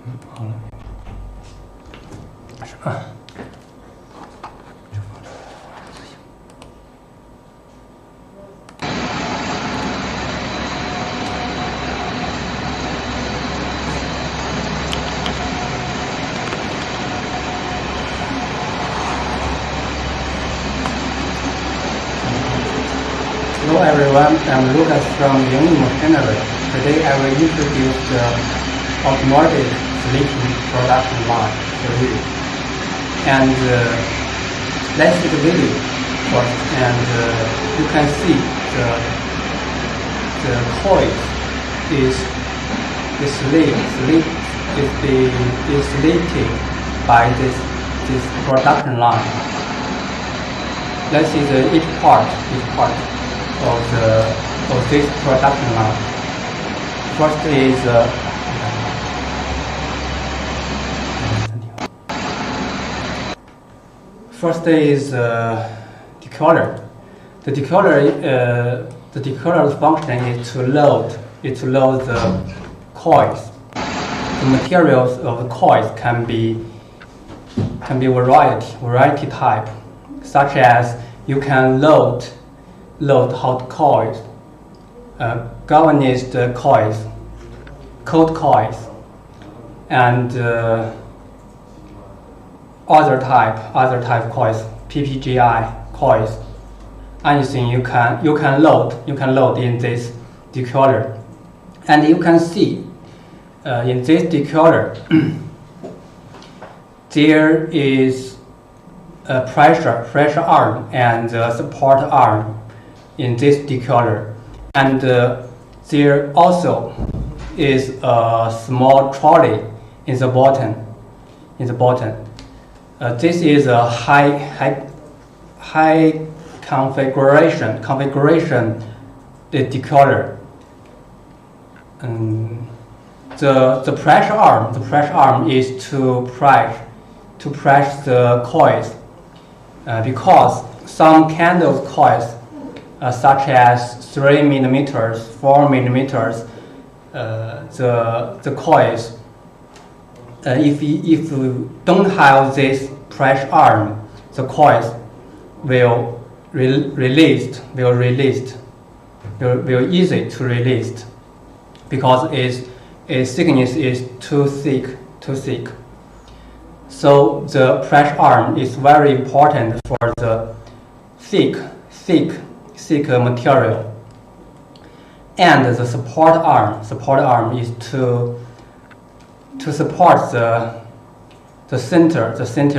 好了。是吧？ Hello everyone, I'm Lucas from Sleeting Machine. Today I will introduce the automatic sleeting production line for you. And let's see the video first, and you can see the coil is sleeted by this production line. Let's see each part of this production line. First is decoder. The decoder's function is to load the coils. The materials of the coils can be variety type, such as you can load hot coils, galvanized coils, cold coils, and other type coils, PPGI coils. Anything you can load in this decoder, and you can see in this decoder there is a pressure arm and a support arm in this decoder, and there also is a small trolley in the bottom. This is a high configuration decoder. The pressure arm is to press the coils, because some kind of coils, such as 3 mm, 4 mm, the coils, if you don't have this pressure arm, the coils will easy to release, because its thickness is too thick. So the pressure arm is very important for the thick material. And the support arm is to support the center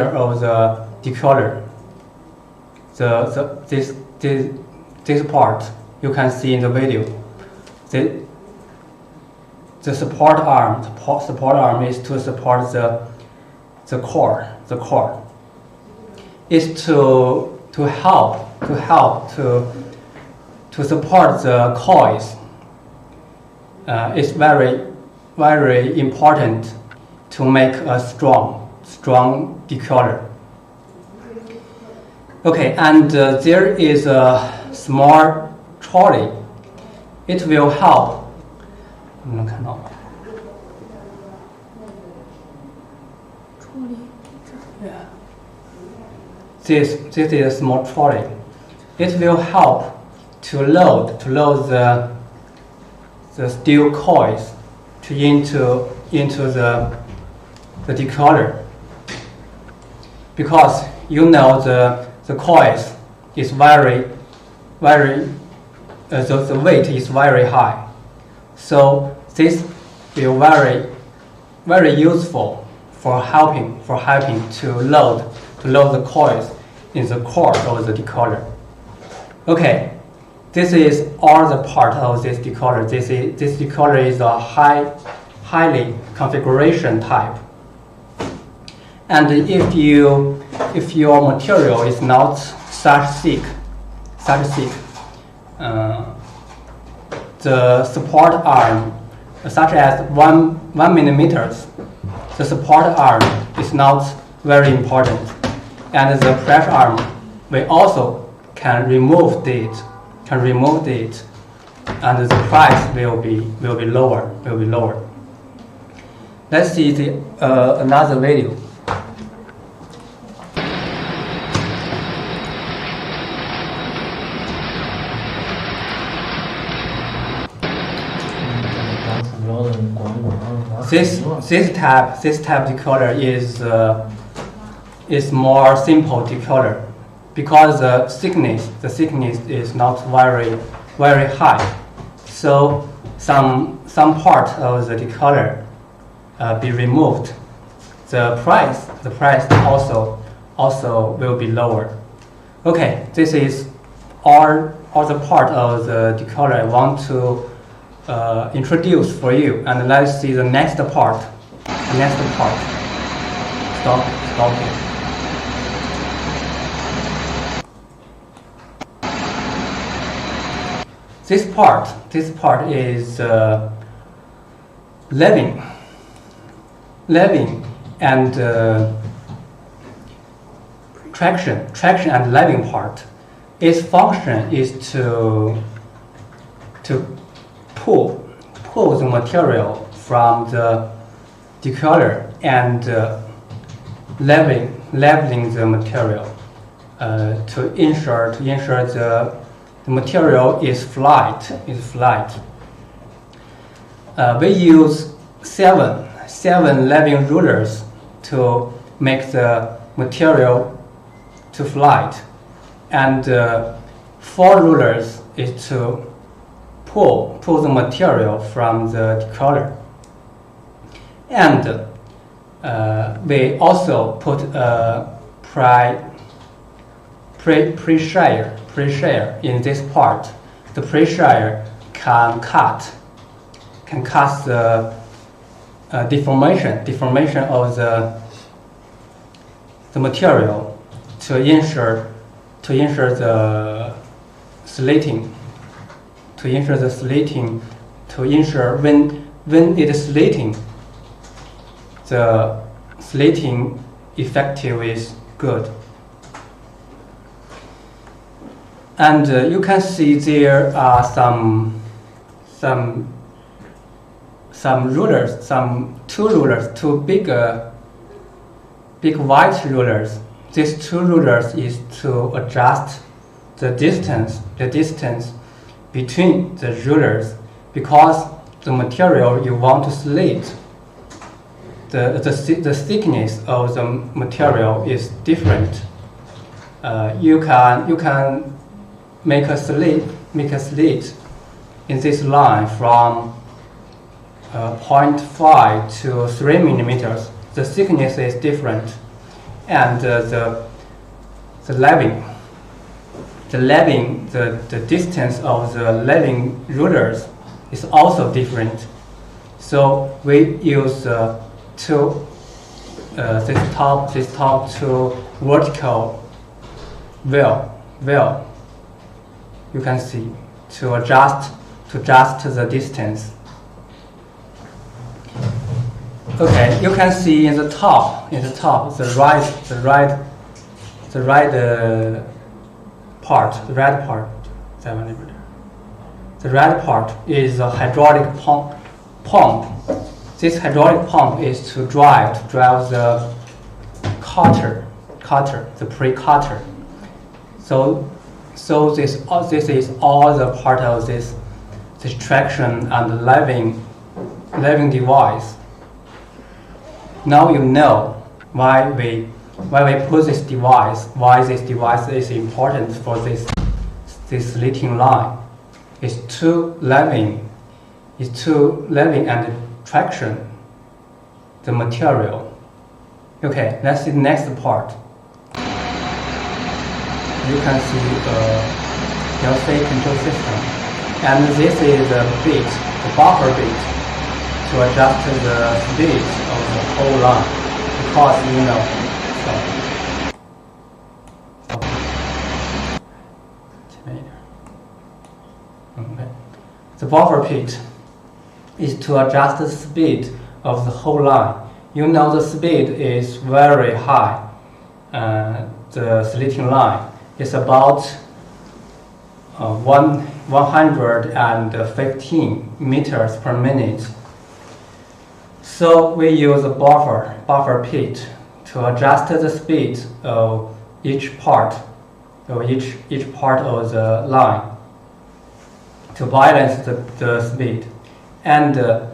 of the decoder. This part you can see in the video. The support arm is to support the core. Is to help to support the coils. It's very important to make a strong decoder. Okay, and there is a small trolley. It will help. 你能看到吗？ Yeah. This is a small trolley. It will help to load the steel coils into the decoder, because you know the coils is the weight is very high, so this will very useful for helping to load the coils in the core of the decoder. Okay, this is all the part of this decoder. This decoder is a highly configuration type. And if your material is not such thick, the support arm, such as 1 mm, the support arm is not very important, and the pressure arm we also can remove it, and the price will be lower. Let's see the another video. This type decoder is more simple decoder because the thickness is not very high. So some part of the decoder be removed. The price also will be lower. Okay, this is all the part of the decoder I want to introduce for you, and let's see the next part. Stop here. This part is leveling and traction and leveling part. Its function is to pull the material from the decoder and leveling the material to ensure the material is flat. We use seven leveling rulers to make the material to flat, and 4 rulers is to pull the material from the decoder. And we also put a pre-shire in this part. The pre-shire can cut the deformation of the material to ensure the slitting. To ensure when it is slitting, the slitting effective is good. And you can see there are some rulers, two big white rulers. These 2 rulers is to adjust the distance between the rulers, because the material you want to slit, the thickness of the material is different. You can make a slit in this line from 0.5 to 3 millimeters. The thickness is different, and the distance of the leveling rulers is also different. So we use this top 2 vertical wheel. You can see to adjust the distance. Okay, you can see in the top, the red part is a hydraulic pump. This hydraulic pump is to drive the cutter, the pre-cutter. So this is all the part of this traction and leveling device. Now you know why we put this device, why this device is important for this slitting line. It's to leveling and traction the material. Okay, let's see the next part. You can see Plc Control System, and this is the buffer bit, to adjust the speed of the whole line, because Okay. The buffer bit is to adjust the speed of the whole line. You know the speed is very high. The slitting line is about 115 meters per minute. So we use a buffer pit to adjust the speed of each part of the line to balance the speed. And the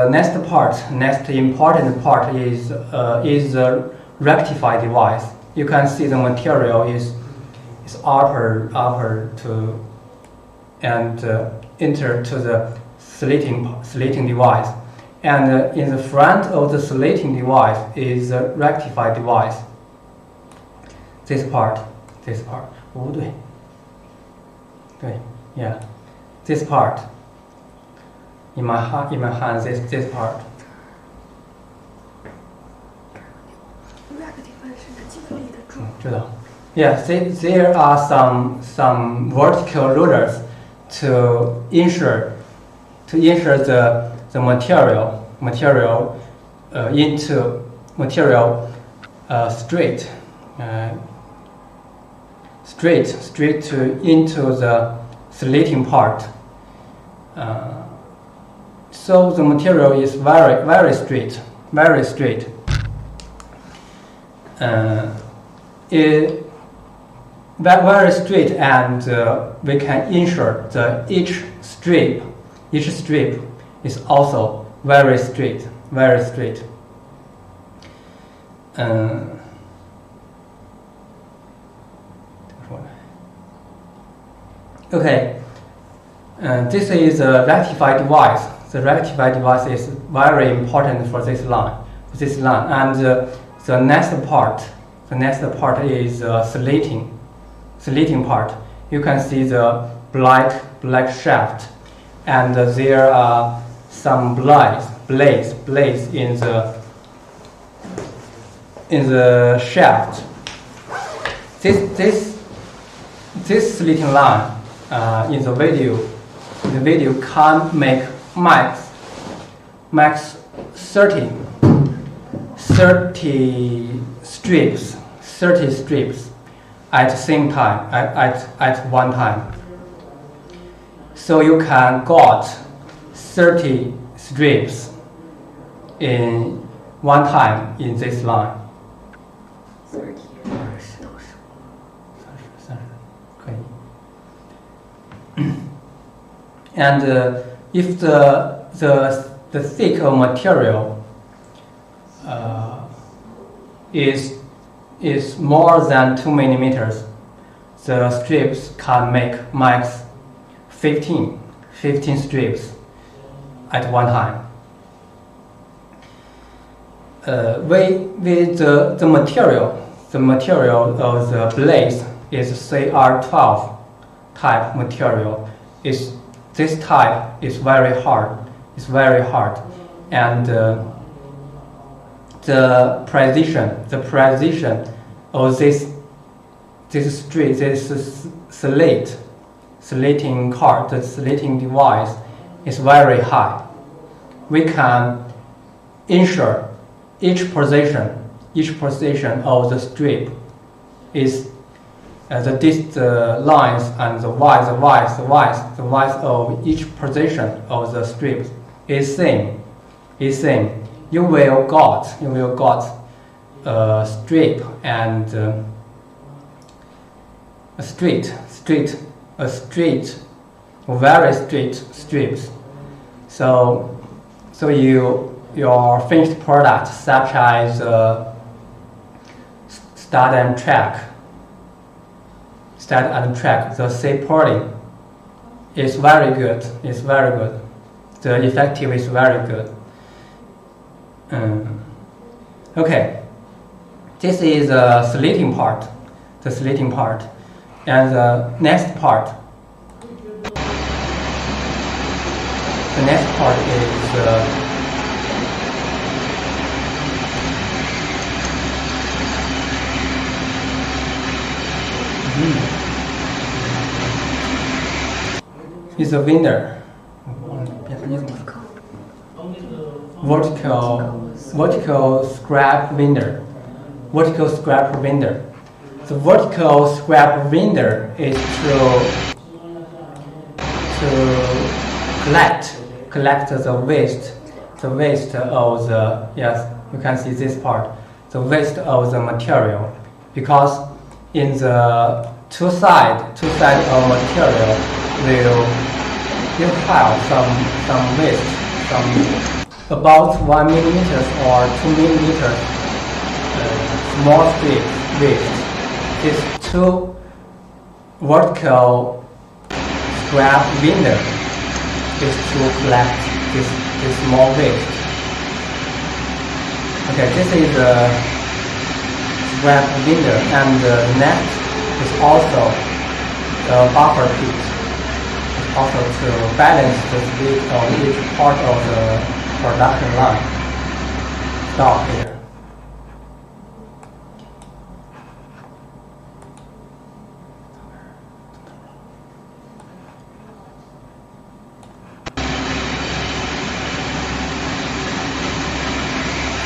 next important part is the rectified device. You can see the material is upper to and enter to the slitting device, and in the front of the slitting device is the rectified device. This part, 不对，对 yeah, this part. In my hand, this part. Yes, there are some vertical rulers to insert the material into material straight into the slitting part. So the material is very straight. Very straight, and we can insert each strip is also very straight. Okay, this is a rectified device. The rectified device is very important for this line, and the next part is slitting part. You can see the black shaft, and there are some blades in the shaft. This slitting line in the video can make max 30 strips at the same time, at one time. So you can got 30 strips in one time in this line. 30 And if the thick of material is more than 2 millimeters, the strips can make max 15 strips at one time. With the material of the blades is CR12 type material. This type is very hard. And the precision of this slitting card, the slitting device, is very high. We can ensure each position of the strip is the lines and the width of each position of the strips is same. You will got a strip and very straight strips. So your finished product, such as start and track, the supporting is very good. The effective is very good. Okay, this is the slitting part, and the next part. The next part is a winder. Vertical scrap winder. The vertical scrap winder is to collect the waste the waste of the, yes, you can see this part, the waste of the material, because in the two side of material will have some waste, some about 1 millimeter or 2 millimeters small strips waste. These two vertical scrap window is to collect this small waste. Okay, this is the scrap window, and the next is also the buffer pit. It's also to balance the speed of each part of the production line. Stop here.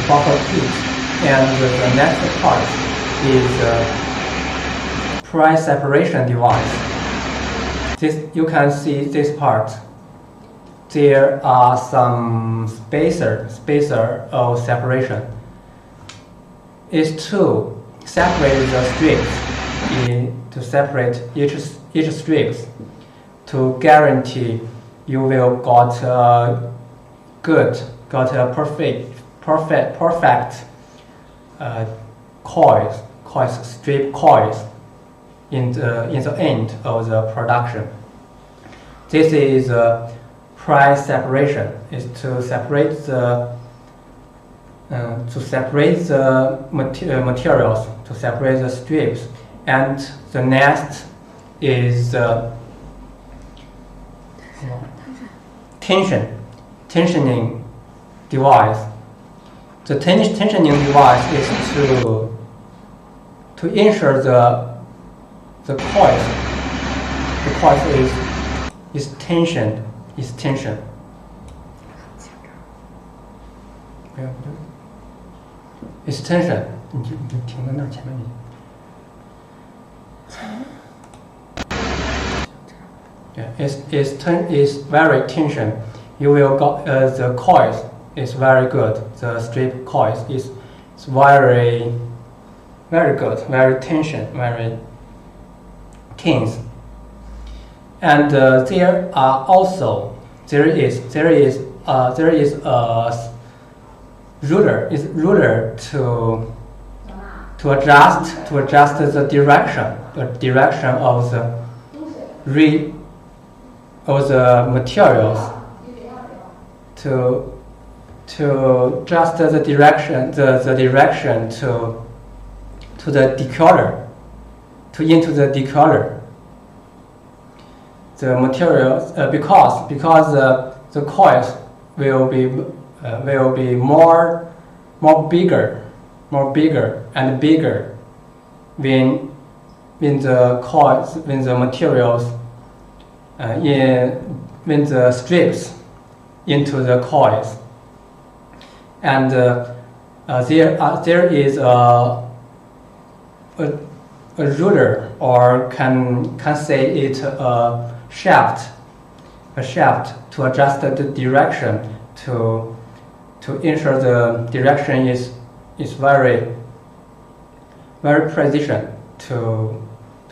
Buffer pit, and the next part is price separation device. This, you can see this part. There are some spacer of separation. It's to separate the strips, to separate each strips, to guarantee you will got a perfect strip coils in the end of the production. This is price separation. Is to separate the materials, to separate the strips, and the next is tensioning device. The tensioning device is to ensure the coil. The coil is tensioned. It's tension. It's tension. Yeah, it's very tension. You will got the coils is very good. The strip coils is very good, very tension, very tense. And there is a ruler to adjust the direction of the materials, to adjust the direction to the decoller, into the decoller. The materials because the coils will be more bigger and bigger when the materials when the strips into the coils, and there is a ruler, or can say it a shaft to adjust the direction, to ensure the direction is very precision to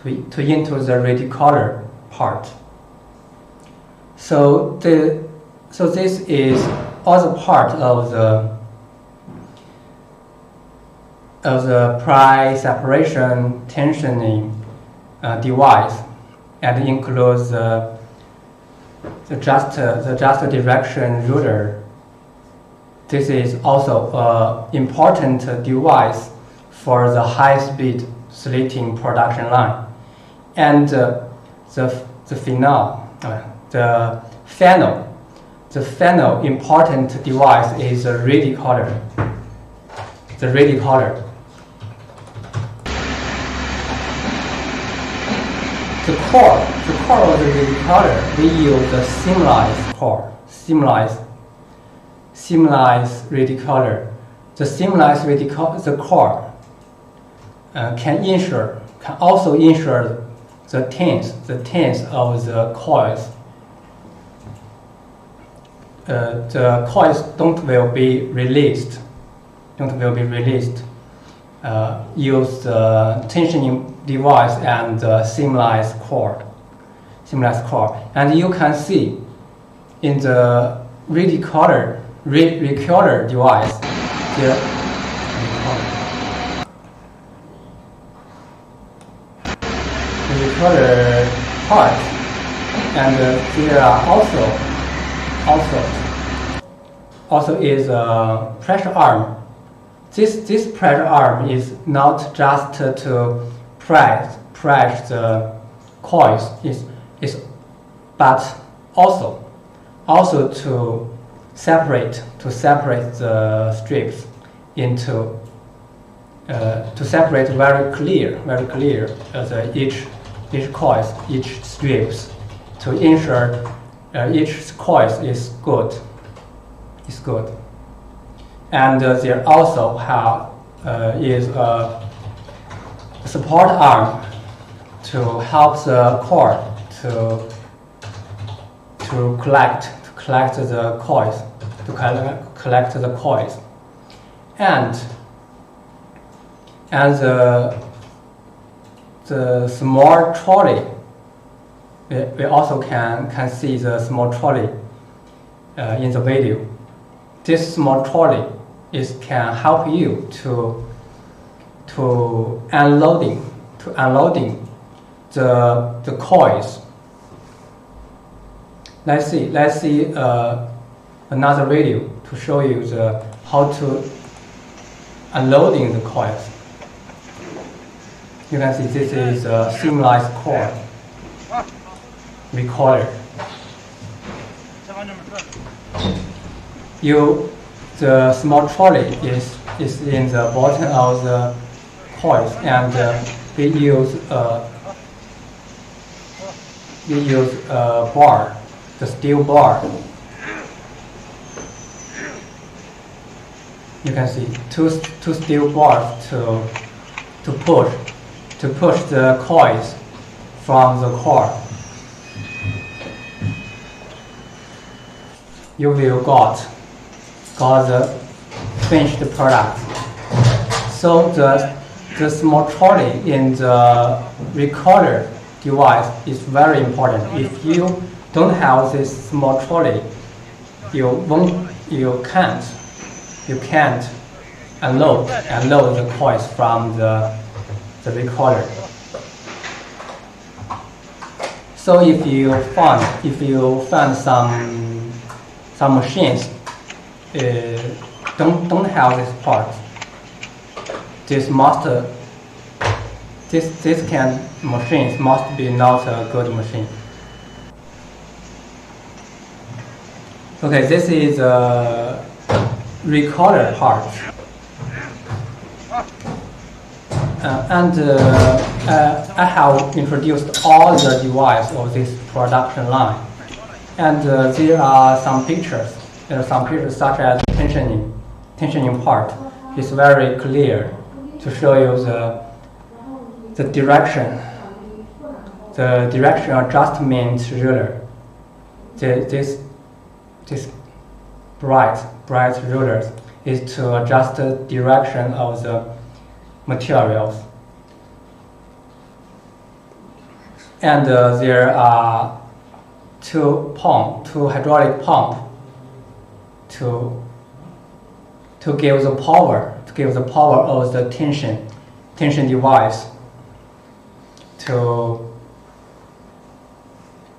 into the reticular part. So this is also part of the price separation tensioning device, and includes the just direction ruler. This is also an important device for the high-speed slitting production line. And the final important device is the reticular. The reticular. The core of the reticular, we use the seamless core, seamless reticular. The seamless reticular, the core can also ensure the tense of the coils. the coils don't will be released. Use the tensioning device and seamless core. And you can see in the recorder device, the recorder part, and there are also is a pressure arm. This pressure arm is not just to press the coils, but also to separate the strips into to separate very clear each coils, each strips, to ensure each coils is good. And there also is a support arm to help the core to collect the coils, and the small trolley. We also can see the small trolley in the video. This small trolley can help you to unloading the coils. Let's see another video to show you how to unloading the coils. You can see this is a seamless core recorder. The small trolley is in the bottom of the coils, and we use a bar, the steel bar. You can see two steel bars to push the coils from the core. You will got the finished product. So the small trolley in the recorder device is very important. If you don't have this small trolley, you can't unload the coils from the recorder. So if you find some machines don't have this part, machines must be not a good machine. Okay, this is a recorder part, and I have introduced all the devices of this production line, and there are some pictures. There are some pictures such as tensioning part. It's very clear to show you the direction adjustment ruler. This bright rulers is to adjust the direction of the materials. And there are two hydraulic pump to give the power of the tension device to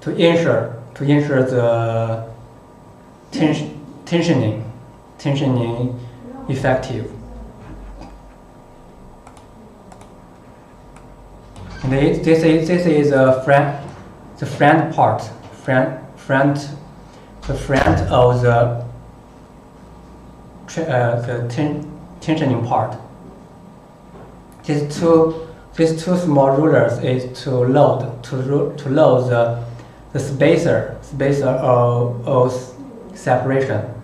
ensure the tensioning effective. And this is the front part, the front of the tensioning part. These two small rulers is to load the spacer of separation.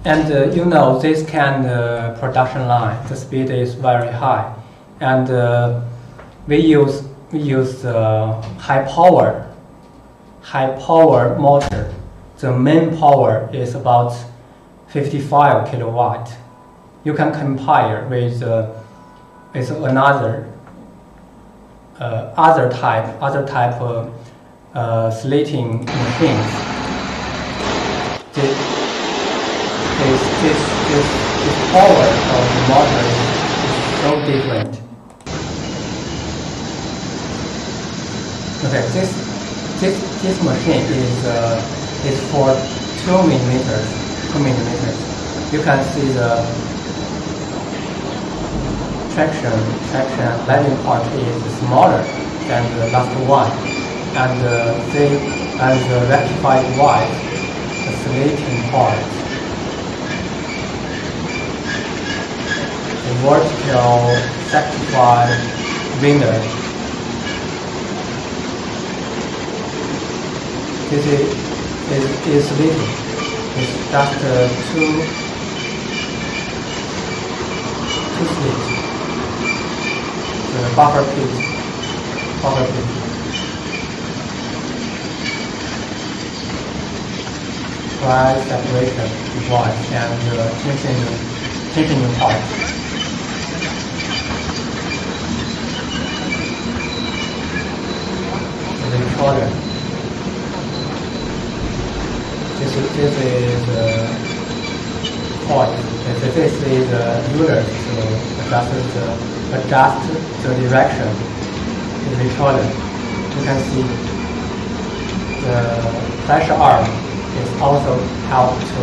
And this production line, the speed is very high, and we use high power motor. The main power is about 55 kilowatt. You can compare with another other type of slitting machines. This power of the motor is so different. Okay, this machine is for 2 millimeters. You can see the traction landing part is smaller than the last one, and the rectified device, the slitting part, the vertical rectified window. This is slitting. It's just two slits. The buffer pit. Dry separation device and tensioning part. The recorder. This is coil. This is ruler to adjust the direction. The recorder. You can see the pressure arm is also help to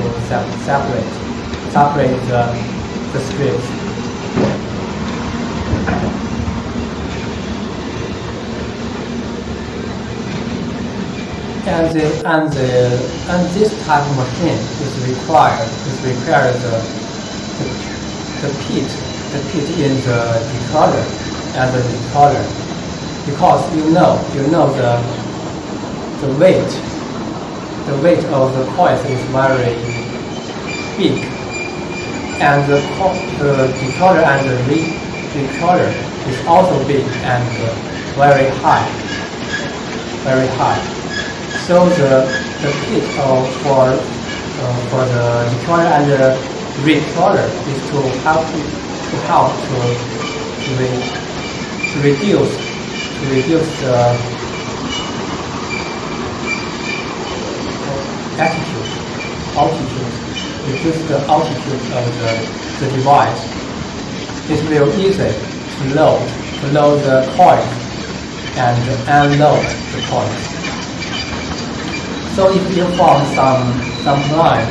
separate the strips. And this type of machine requires the pit in the decoder and the decoder, because you know the weight of the coils is very big, and the decoder and the recorder is also big and very high. So the pit for the decoder and the recorder is to help to reduce the altitude of the device. It's real easy to load the coils and unload the coils. So if you found some lines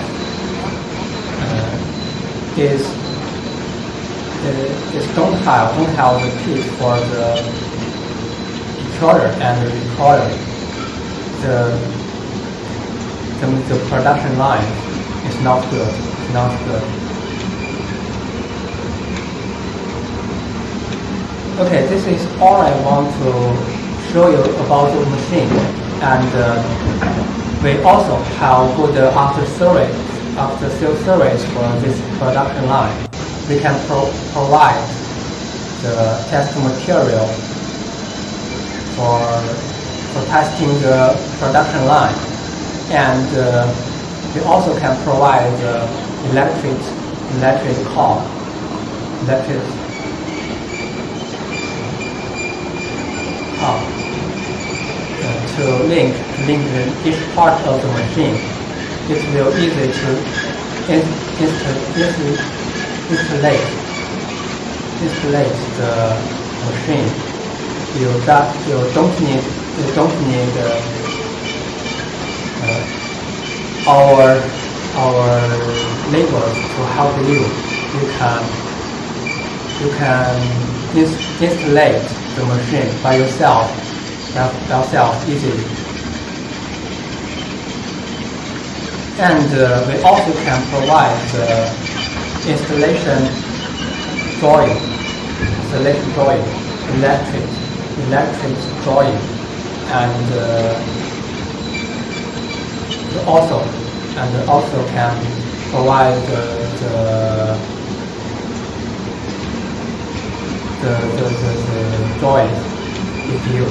don't have the pit for the decoder and the recorder, the production line is not good. Okay, this is all I want to show you about the machine, and we also have good after sales service for this production line. We can provide the test material for testing the production line, and we also can provide the electric car to link each part of the machine. It's real easy to installate the machine. You don't need our laborers to help you. You can installate the machine by yourself easily. And we also can provide the installation drawing, electric drawing, and also can provide the drawing if you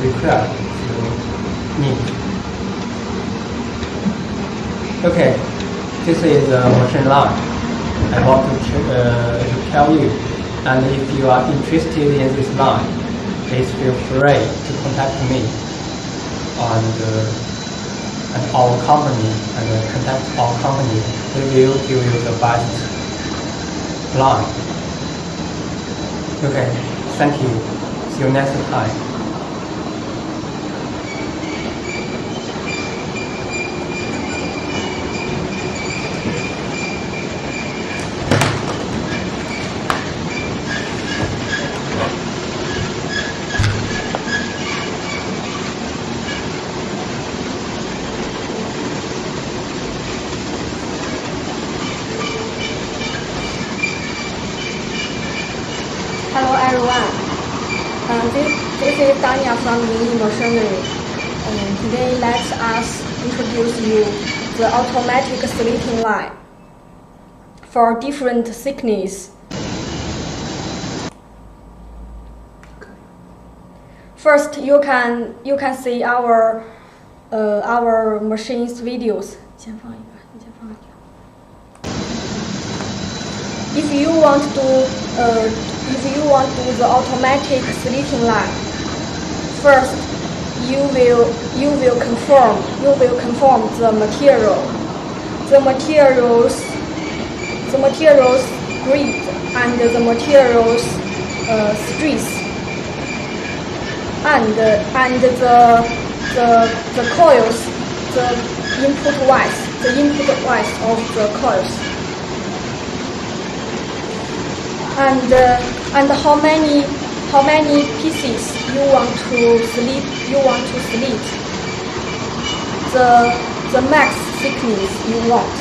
require to need. Okay, this is the machine line I want to tell you, and if you are interested in this line, please feel free to contact me and our company, and contact our company. We will give you the best line. Okay, thank you. See you next time. Hello everyone. This is Dania from Mini Machinery. Today let us introduce you the automatic slitting line for different thickness. First, you can see our machine's videos. If you want to do the automatic slitting line, first you will confirm the materials grid and the materials stress and the coils, the input wise of the coils. And how many pieces you want to slit, the max thickness you want,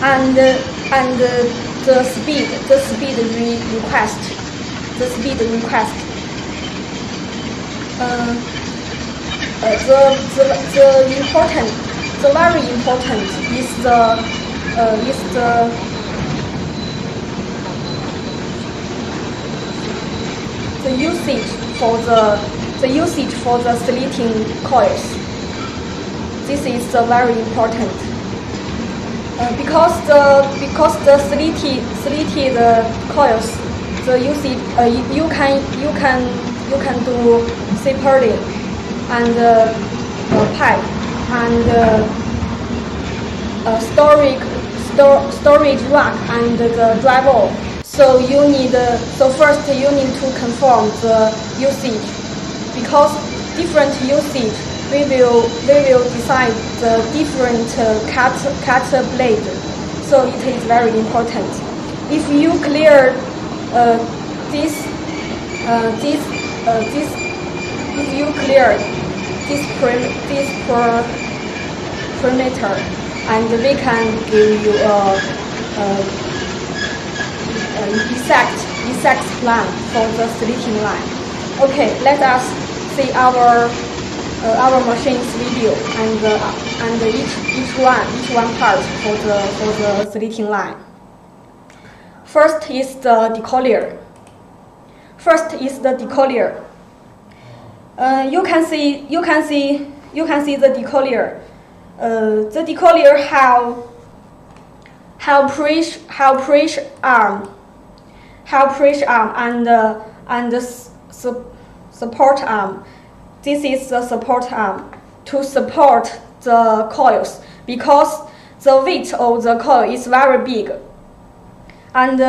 and the speed request. The very important is the usage for the slitting coils. This is very important because the slitted coils, the usage you can do separating and pipe and storage rack and the drywall. So first you need to confirm the usage, because different usage we will decide the different cut blade. So it is very important. If you clear if you clear this perimeter, and we can give you exact plan for the slitting line. Okay, let us see our machine's video and each one part for the slitting line. First is the decollier. You can see the decollier. The decollier have pressure arm and support arm. This is the support arm to support the coils, because the weight of the coil is very big. And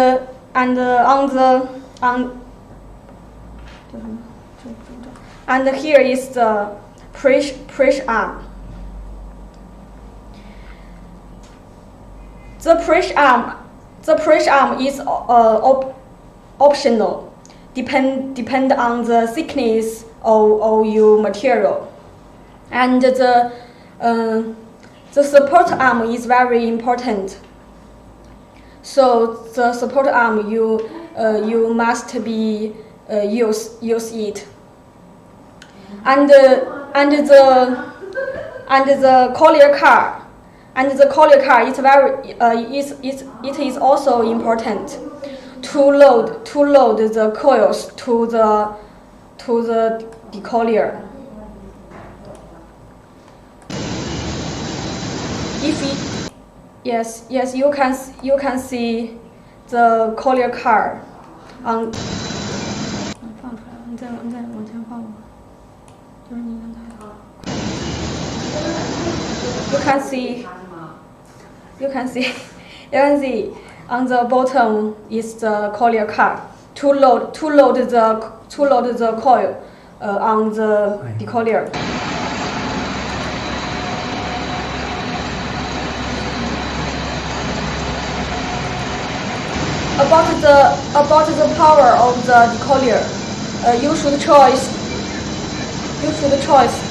here is the pressure arm. The pressure arm is optional, depend on the thickness of your material, and the support arm is very important. So the support arm you must be use it, and the collier car. And the collier car is it is also important to load the coils to to the decollier. Yes, you can see the collier car on. You can see on the bottom is the collier car to load the coil on the decollier. About the power of the decollier, you should choose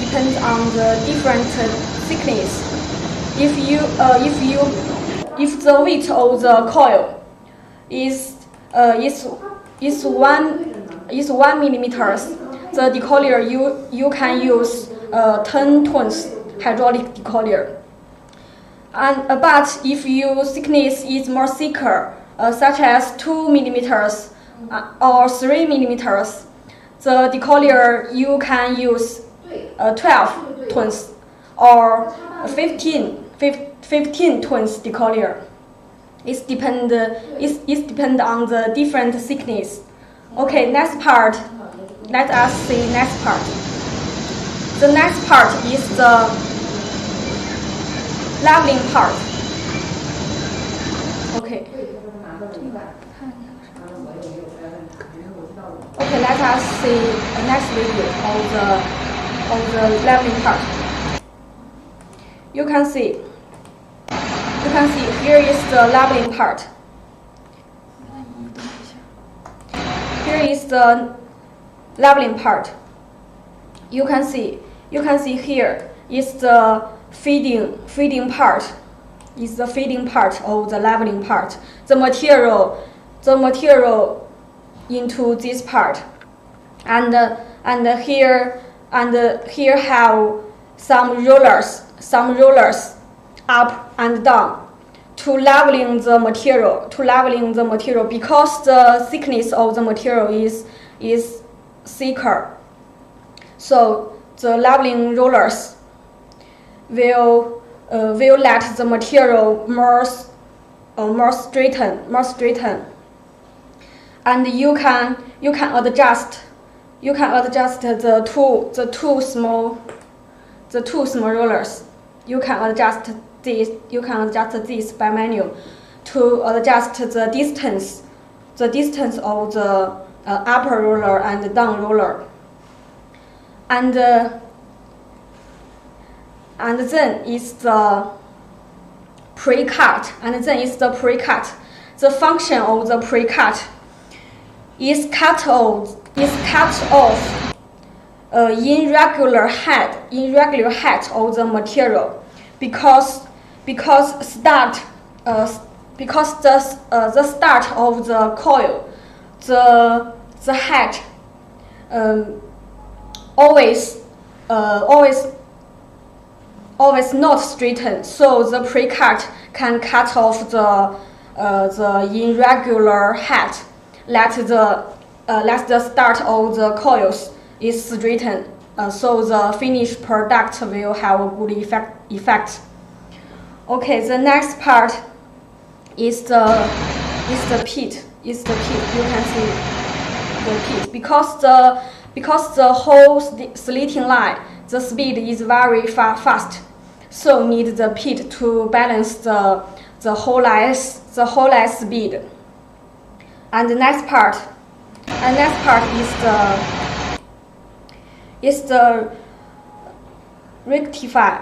depends on the different thickness. If the weight of the coil is 1 millimeters, the decollier you can use 10 tons hydraulic decollier. But if your thickness is more thicker, such as 2 millimeters or 3 millimeters, the decollier you can use 12 tons or 15 tons decollier. It's depend on the different thickness. Okay, next part. Let us see next part. The next part is the leveling part. Okay. Okay, let us see the next video of the leveling part. You can see here is the leveling part. Here is the leveling part. You can see here is the feeding part. Is the feeding part of the leveling part. The material into this part, and here have some rollers up and down to leveling the material because the thickness of the material is thicker. So the leveling rollers will let the material more straighten, and you can adjust the two small rollers. You can adjust this by manual to adjust the distance of the upper roller and down roller, and then is the pre-cut. The function of the pre-cut is cut off irregular head of the material because the start of the coil, the head always not straightened, so the pre-cut can cut off the irregular head. Let the start of the coils is straightened, so the finished product will have a good effect. Okay, the next part is the pit. You can see the pit because the whole slitting line, the speed is very fast, so need the pit to balance the whole line speed. And the next part is the rectify.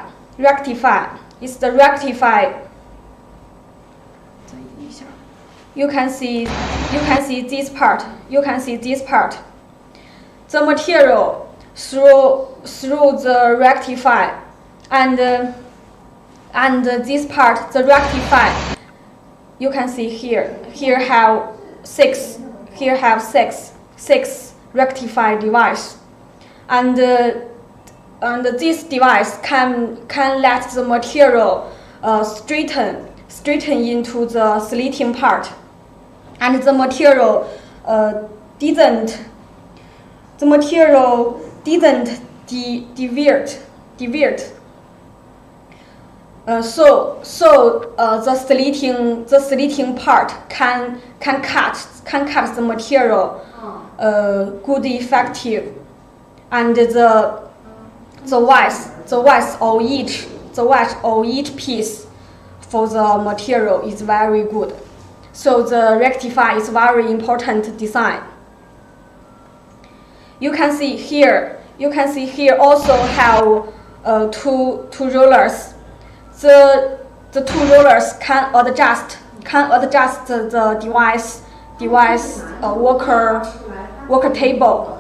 It's the rectify. You can see this part. The material through the rectify, and this part, the rectify. You can see here have six rectified device, and this device can let the material straighten into the slitting part, and the material didn't the material didn't deviate. So the slitting part can cut the material good effective, and the width of each piece for the material is very good. So the rectifier is very important design. You can see here also have two rollers. The two rollers can adjust the device worker table,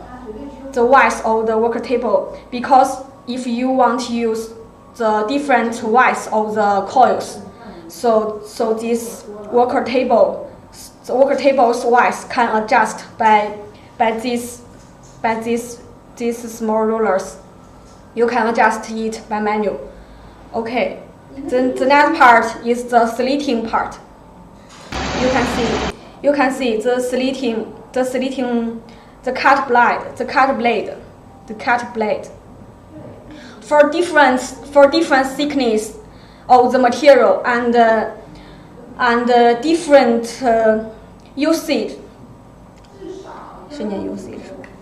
the width of the worker table, because if you want to use the different width of the coils, so this worker table's width can adjust by these small rollers. You can adjust it by manual. Okay. Then the next part is the slitting part. You can see the cut blade. For different thickness of the material and different usage.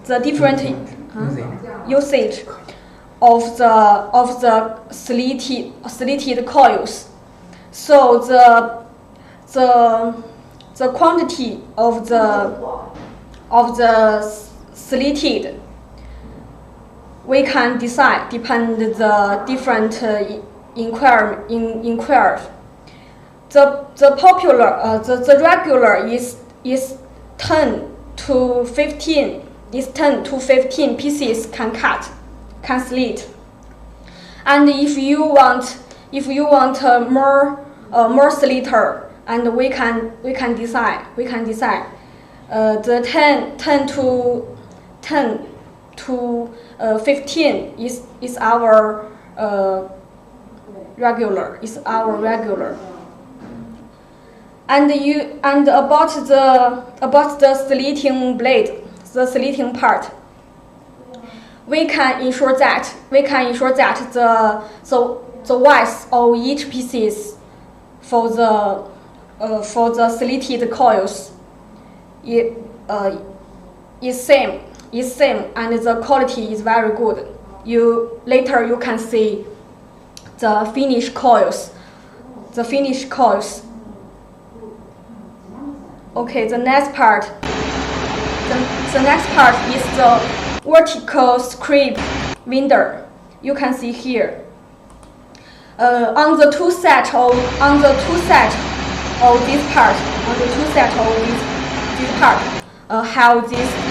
The different usage of the slitted coils. So the quantity of the slitted we can decide depend the different inquiry. The popular the regular is 10 to 15 pieces can slit, and if you want more slitter, and we can decide the 10 to 15 is our regular. And about the slitting blade, the slitting part, we can ensure that the width of each pieces for the slitted coils is same, and the quality is very good. Later you can see the finished coils. Okay, the next part is the vertical script window. You can see here. On the two set of this part,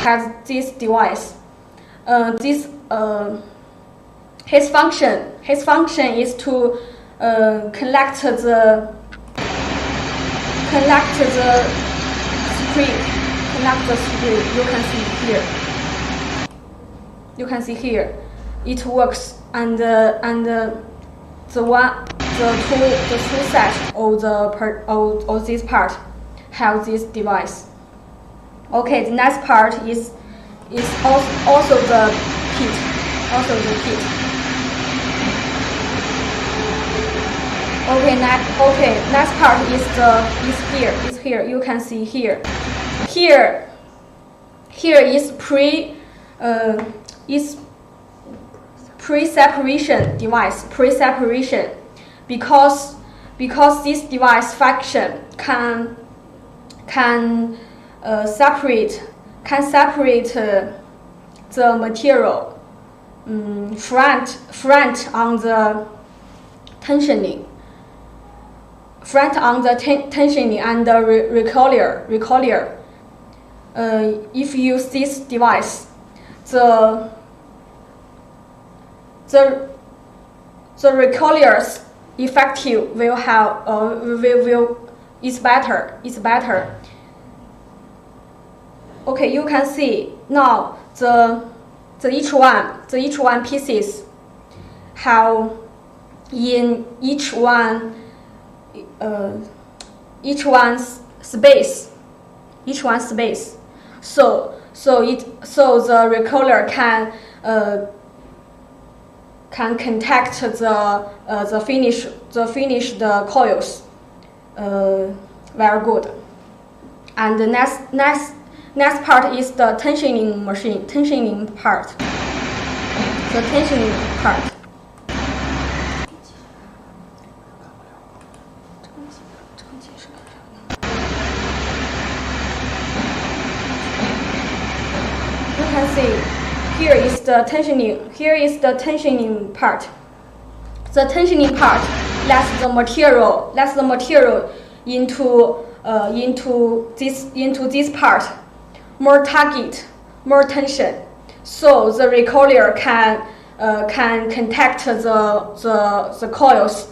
has this device. His function is to connect the script. You can see here. It works, and the two sets of this part have this device. Okay, the next part is also the kit. Okay, next part is here. You can see here. Here is pre-separation device. Because this device function can separate the material front on the tensioning. And the recoiler. If you use this device, the recoiler's effective will have is better. Okay, you can see now the each one pieces have in each one's space. So so the recoiler can contact the finished coils very good. And the next part is the tensioning machine, tensioning part. The tensioning part. You can see here is the tensioning. Here is the tensioning part. The tensioning part lets the material into this part, more target, more tension, so the recoiler can contact the coils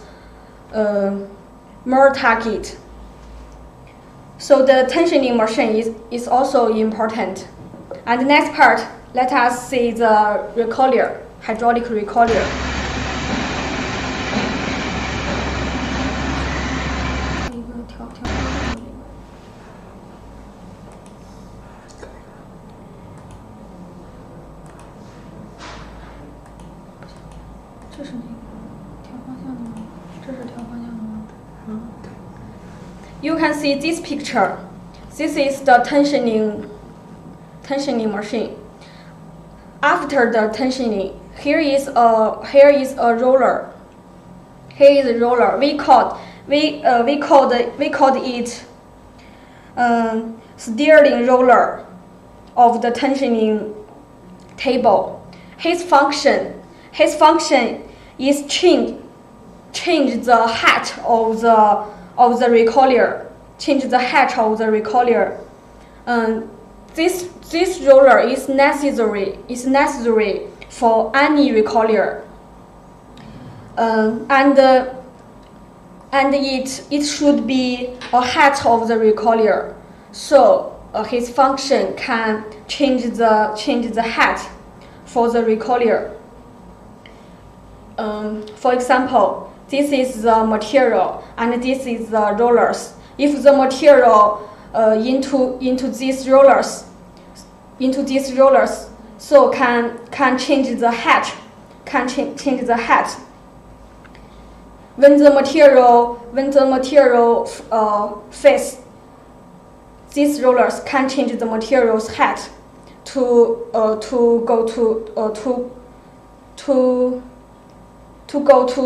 more target. So the tensioning machine is also important. And the next part, let us see the recoiler, hydraulic recoiler. You can see this picture. This is the tensioning machine. After the tensioning, here is a roller. Here is a roller. We called it steering roller of the tensioning table. His function is change the height of the recoiler. Change the height of the recoiler. This roller is necessary for any recoiler. And it should be a height of the recoiler. So his function can change the height for the recoiler. For example, this is the material and this is the rollers. If the material into these rollers, so can change the height, change the height. When the material face, these rollers can change the material's height to go to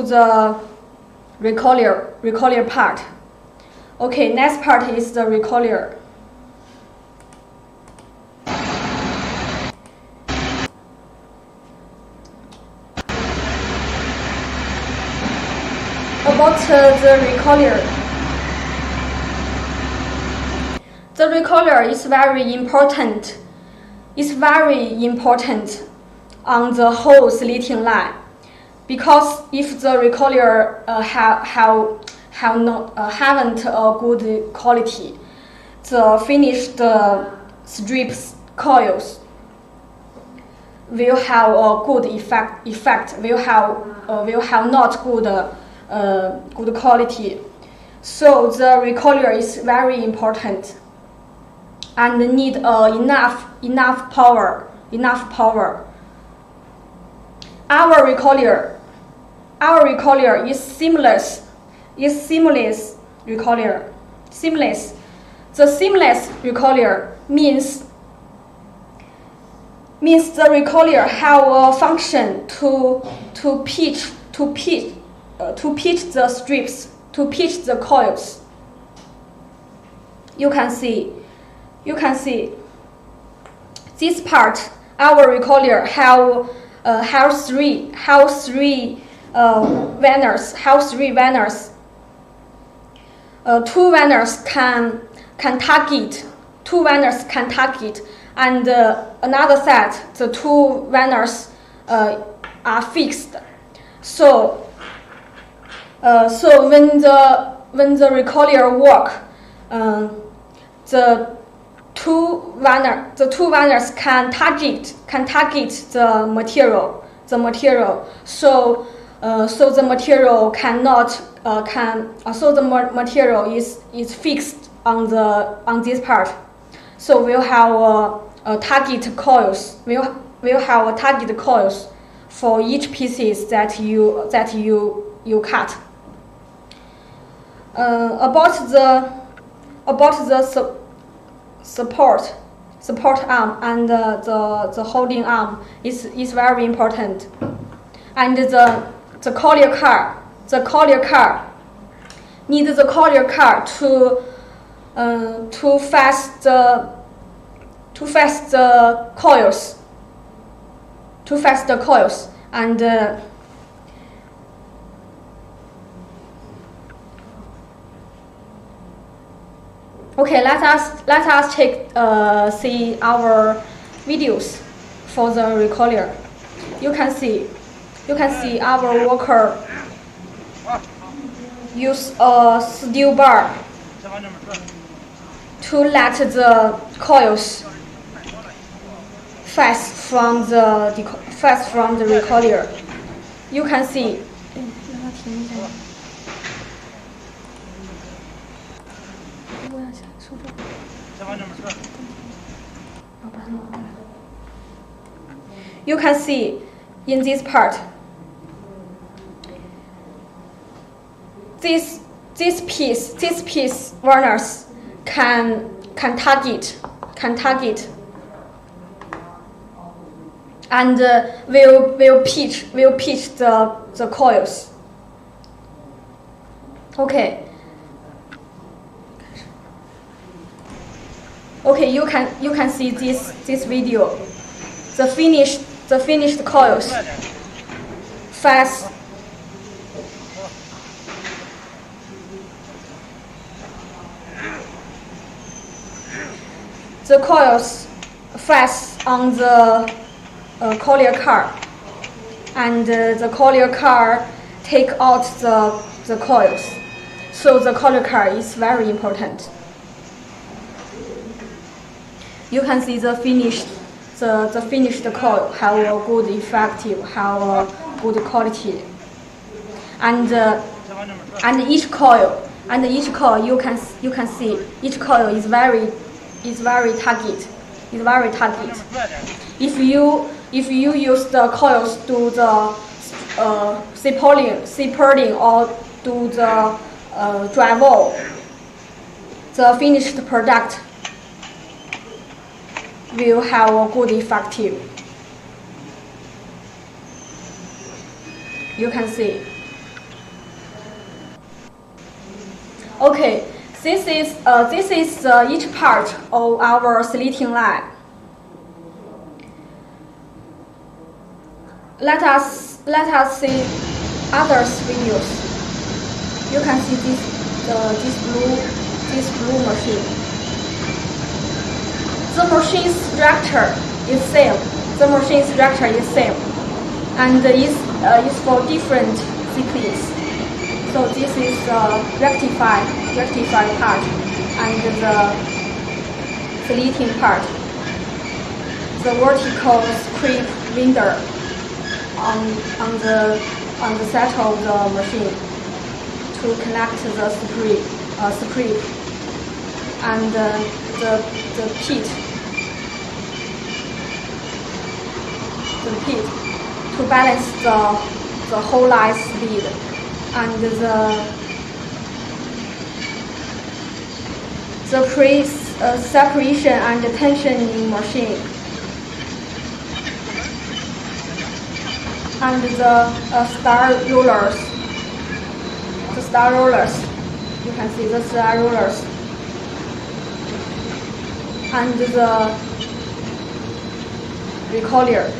the recoiler part. Okay, next part is the recoiler. About the recoiler. The recoiler is very important. It's very important on the whole slitting line, because if the recoiler haven't a good quality, the finished strips coils will have a good effect. Will have not good quality. So the recoiler is very important and need enough power. Our recoiler is seamless recoiler. Seamless. The seamless recoiler means the recoiler have a function to pitch the strips, to pitch the coils. You can see this part. Our recoiler have three vanners. Two vanners can target. And another set, the two vanners are fixed. So when the recoiler work, the two vanners can target the material. So the material material is fixed on this part. So we'll have target coils. Will have a target coils for each pieces that you cut. About the support arm and the holding arm is very important. And the collier car needs the collier car to fast the coils. And okay, let us see our videos for the recoiler. You can see our worker use a steel bar to let the coils fast from the recoiler. You can see. You can see in this part. This piece runners can target and will pitch the coils. Okay, you can see this video. The finished coils fast. The coils fast on the collier car, and the collier car take out the coils. So the collier car is very important. You can see the finished coil have a good effective, have a good quality, and each coil you can see each coil is very target. If you use the coils to the separating or to the drywall, the finished product will have a good effective. You can see. Okay, this is each part of our slitting line. Let us see others videos. You can see this blue machine. The machine structure is same. And is for different thickness. So this is rectified part and the slitting part. The vertical scrape winder on the set of the machine to connect the scrape and the pit to balance the whole line speed and the separation and tensioning machine and the star rollers. You can see the star rollers and the recoiler.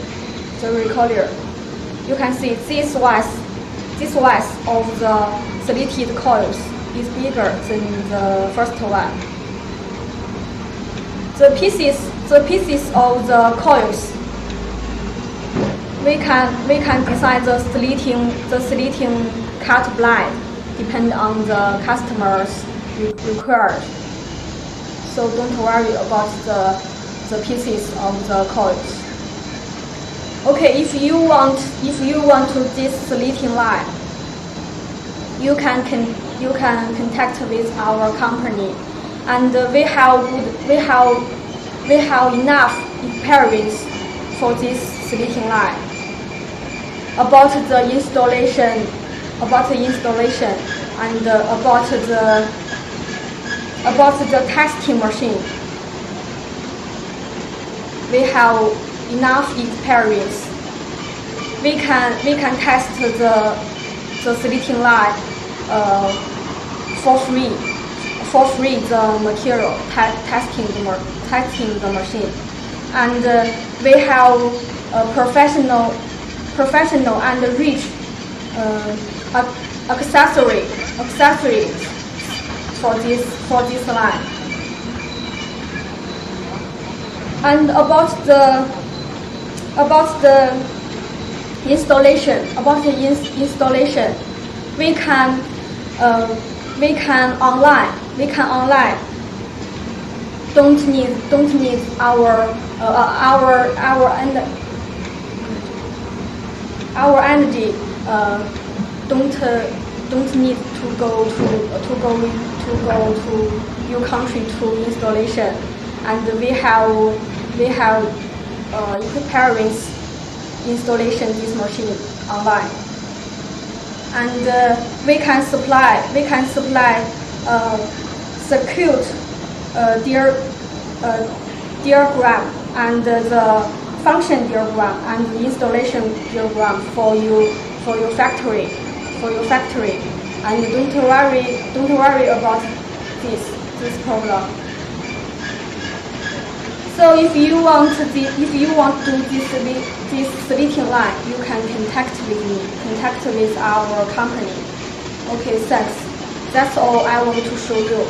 You can see this width of the slitted coils is bigger than the first one. The pieces of the coils, we can design the slitting cut blind depend on the customer's required. So don't worry about the pieces of the coils. Okay, if you want to this slitting line, you can contact with our company, and we have experience for this slitting line. About the installation, and about the testing machine. We have enough experience. We can test the slitting line for free the material testing the machine, and we have professional and rich accessories for this line. And about the installation, we can online. Don't need our energy. Don't need to go to your country to installation, and we have experience installation this machine online, and we can supply circuit diagram and the function diagram and the installation diagram for your factory, and don't worry about this problem. So if you want to do this slitting line, you can contact with our company. Okay, thanks. That's all I want to show you.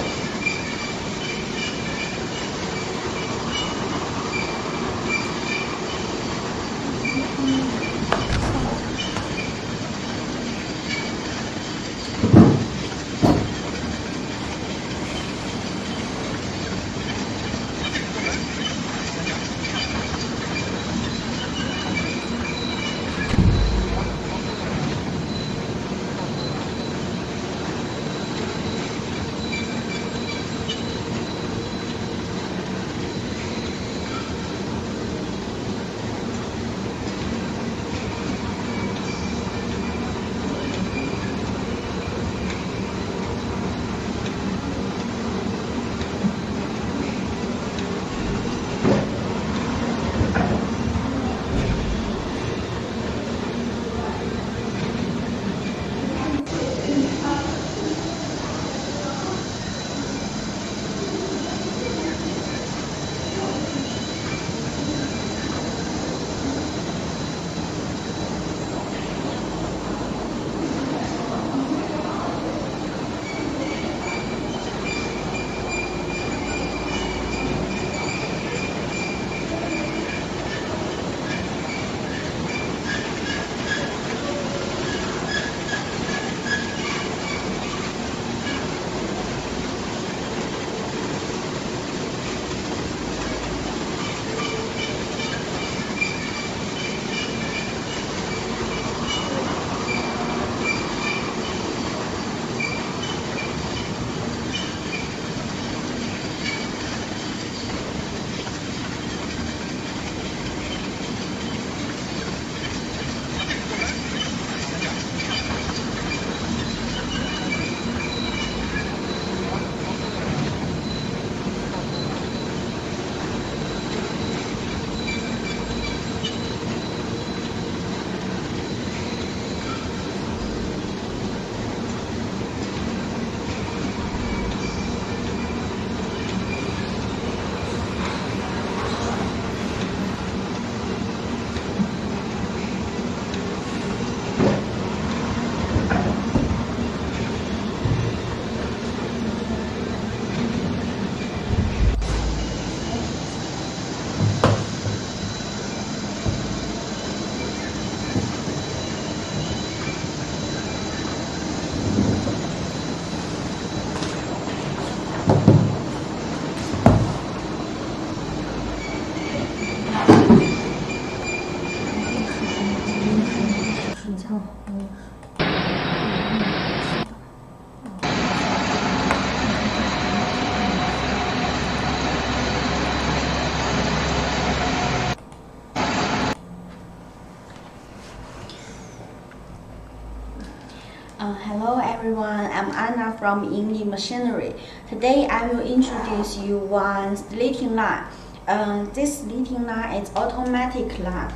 Hello everyone, I'm Anna from Sleeting Machinery. Today I will introduce you one slitting line. This slitting line is automatic line.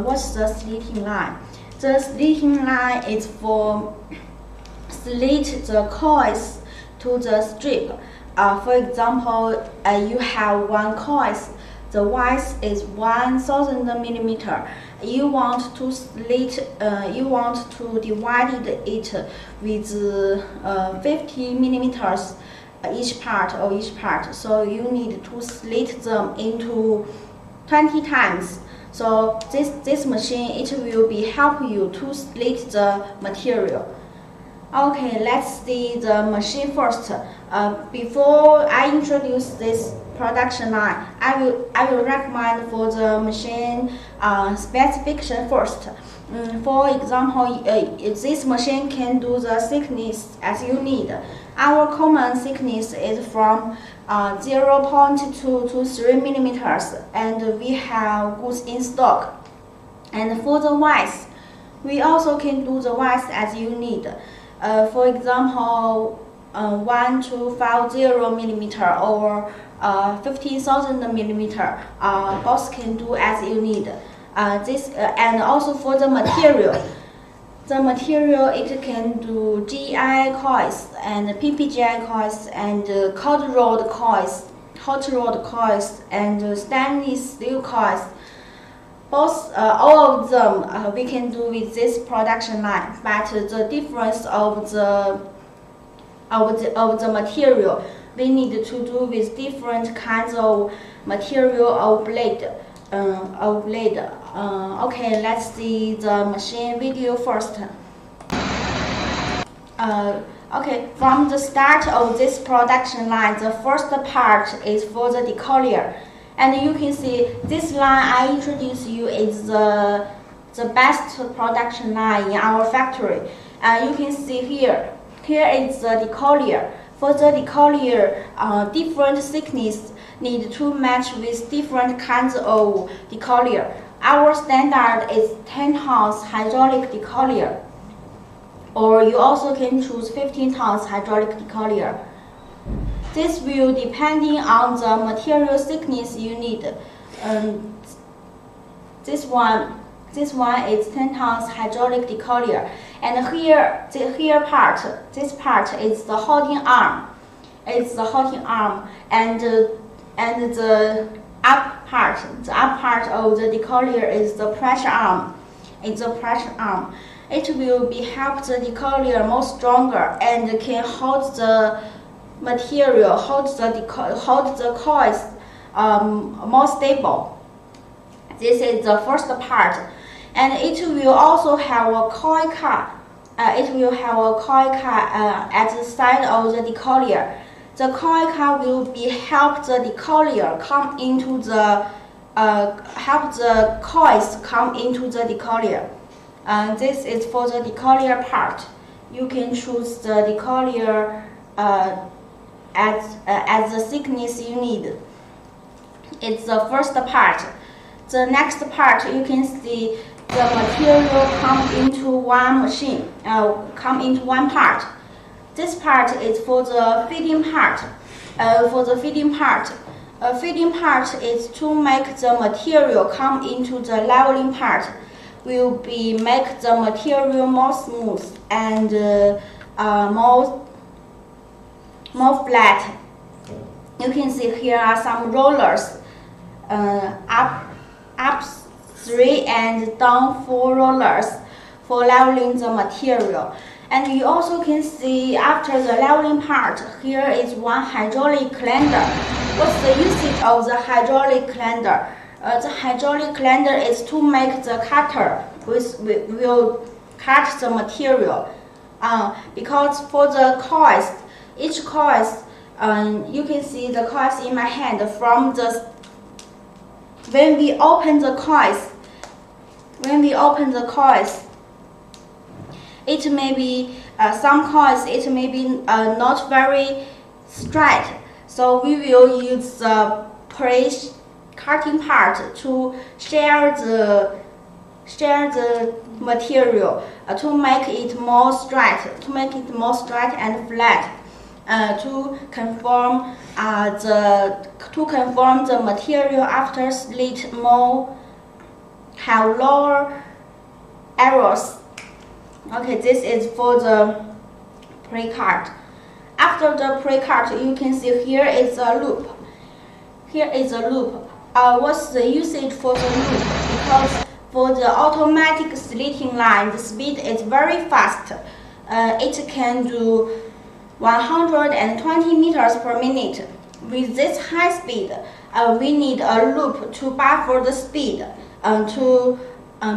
What's the slitting line? The slitting line is for slit the coils to the strip. For example, you have one coil. The width is 1000 millimeter. You want to divide it with 50 millimeters each part. So you need to slit them into 20 times. So this machine, it will be help you to slit the material. Okay, let's see the machine first. Before I introduce this production line, I will recommend for the machine specification first. For example, this machine can do the thickness as you need. Our common thickness is from 0.2 to 3 millimeters, and we have goods in stock. And for the width, we also can do the width as you need. For example, 1250 millimeter or 15,000 millimeter, both can do as you need. And also for the material, it can do GI coils and PPGI coils and hot rod coils and stainless steel coils. Both, all of them we can do with this production line, but the difference of the material, we need to do with different kinds of material or blade. Okay, let's see the machine video first. Okay, from the start of this production line, the first part is for the decollier. And you can see this line I introduced you is the best production line in our factory. You can see here is the decollier. For the decollier, different thickness need to match with different kinds of decollier. Our standard is 10 tons hydraulic decollier, or you also can choose 15 tons hydraulic decollier. This will depending on the material thickness you need. This one is 10 tons hydraulic decollier, and this part is the holding arm. It's the holding arm, and the up part of the decollier is the pressure arm. It's the pressure arm. It will be help the decollier more stronger and can hold the material, hold the coils more stable. This is the first part, and it will also have a coil cut. At the side of the decollier. The coil cut will be help the decollier come into the help the coils come into the decollier. This is for the decollier part. You can choose the decollier as the thickness you need. It's the first part. The next part, you can see the material come into one machine, come into one part. This part is for the feeding part. Feeding part is to make the material come into the leveling part. Will be make the material more smooth and more flat. You can see here are some rollers, up 3 and down 4 rollers for leveling the material. And you also can see after the leveling part, here is one hydraulic cleaner. What's the usage of the hydraulic cleaner? The hydraulic cleaner is to make the cutter will cut the material. Because for the coils, each coils, you can see the coils in my hand from the when we open the coils, it may be some coils. It may be not very straight. So we will use the cutting part to share the material to make it more straight, and flat. To conform the material after slit more have lower errors. Okay, this is for the pre-cut. After the pre-cut, you can see here is a loop. Here is a loop. What's the usage for the loop? Because for the automatic slitting line, the speed is very fast. It can do 120 meters per minute. With this high speed, we need a loop to buffer the speed to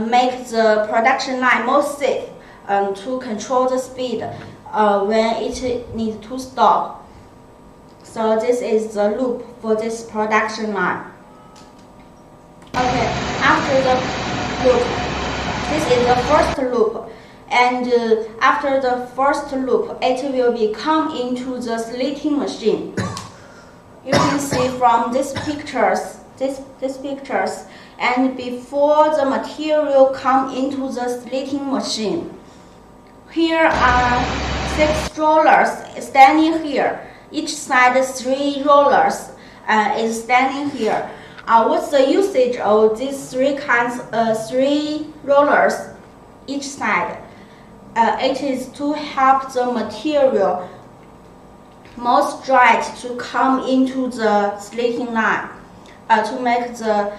make the production line more safe, to control the speed when it needs to stop. So this is the loop for this production line. Okay, after the loop, this is the first loop. And after the first loop, it will become into the slitting machine. You can see from these pictures, and before the material come into the slitting machine, here are 6 rollers standing here. Each side 3 rollers is standing here. What's the usage of these 3 rollers each side? It is to help the material more straight to come into the slitting line, to make the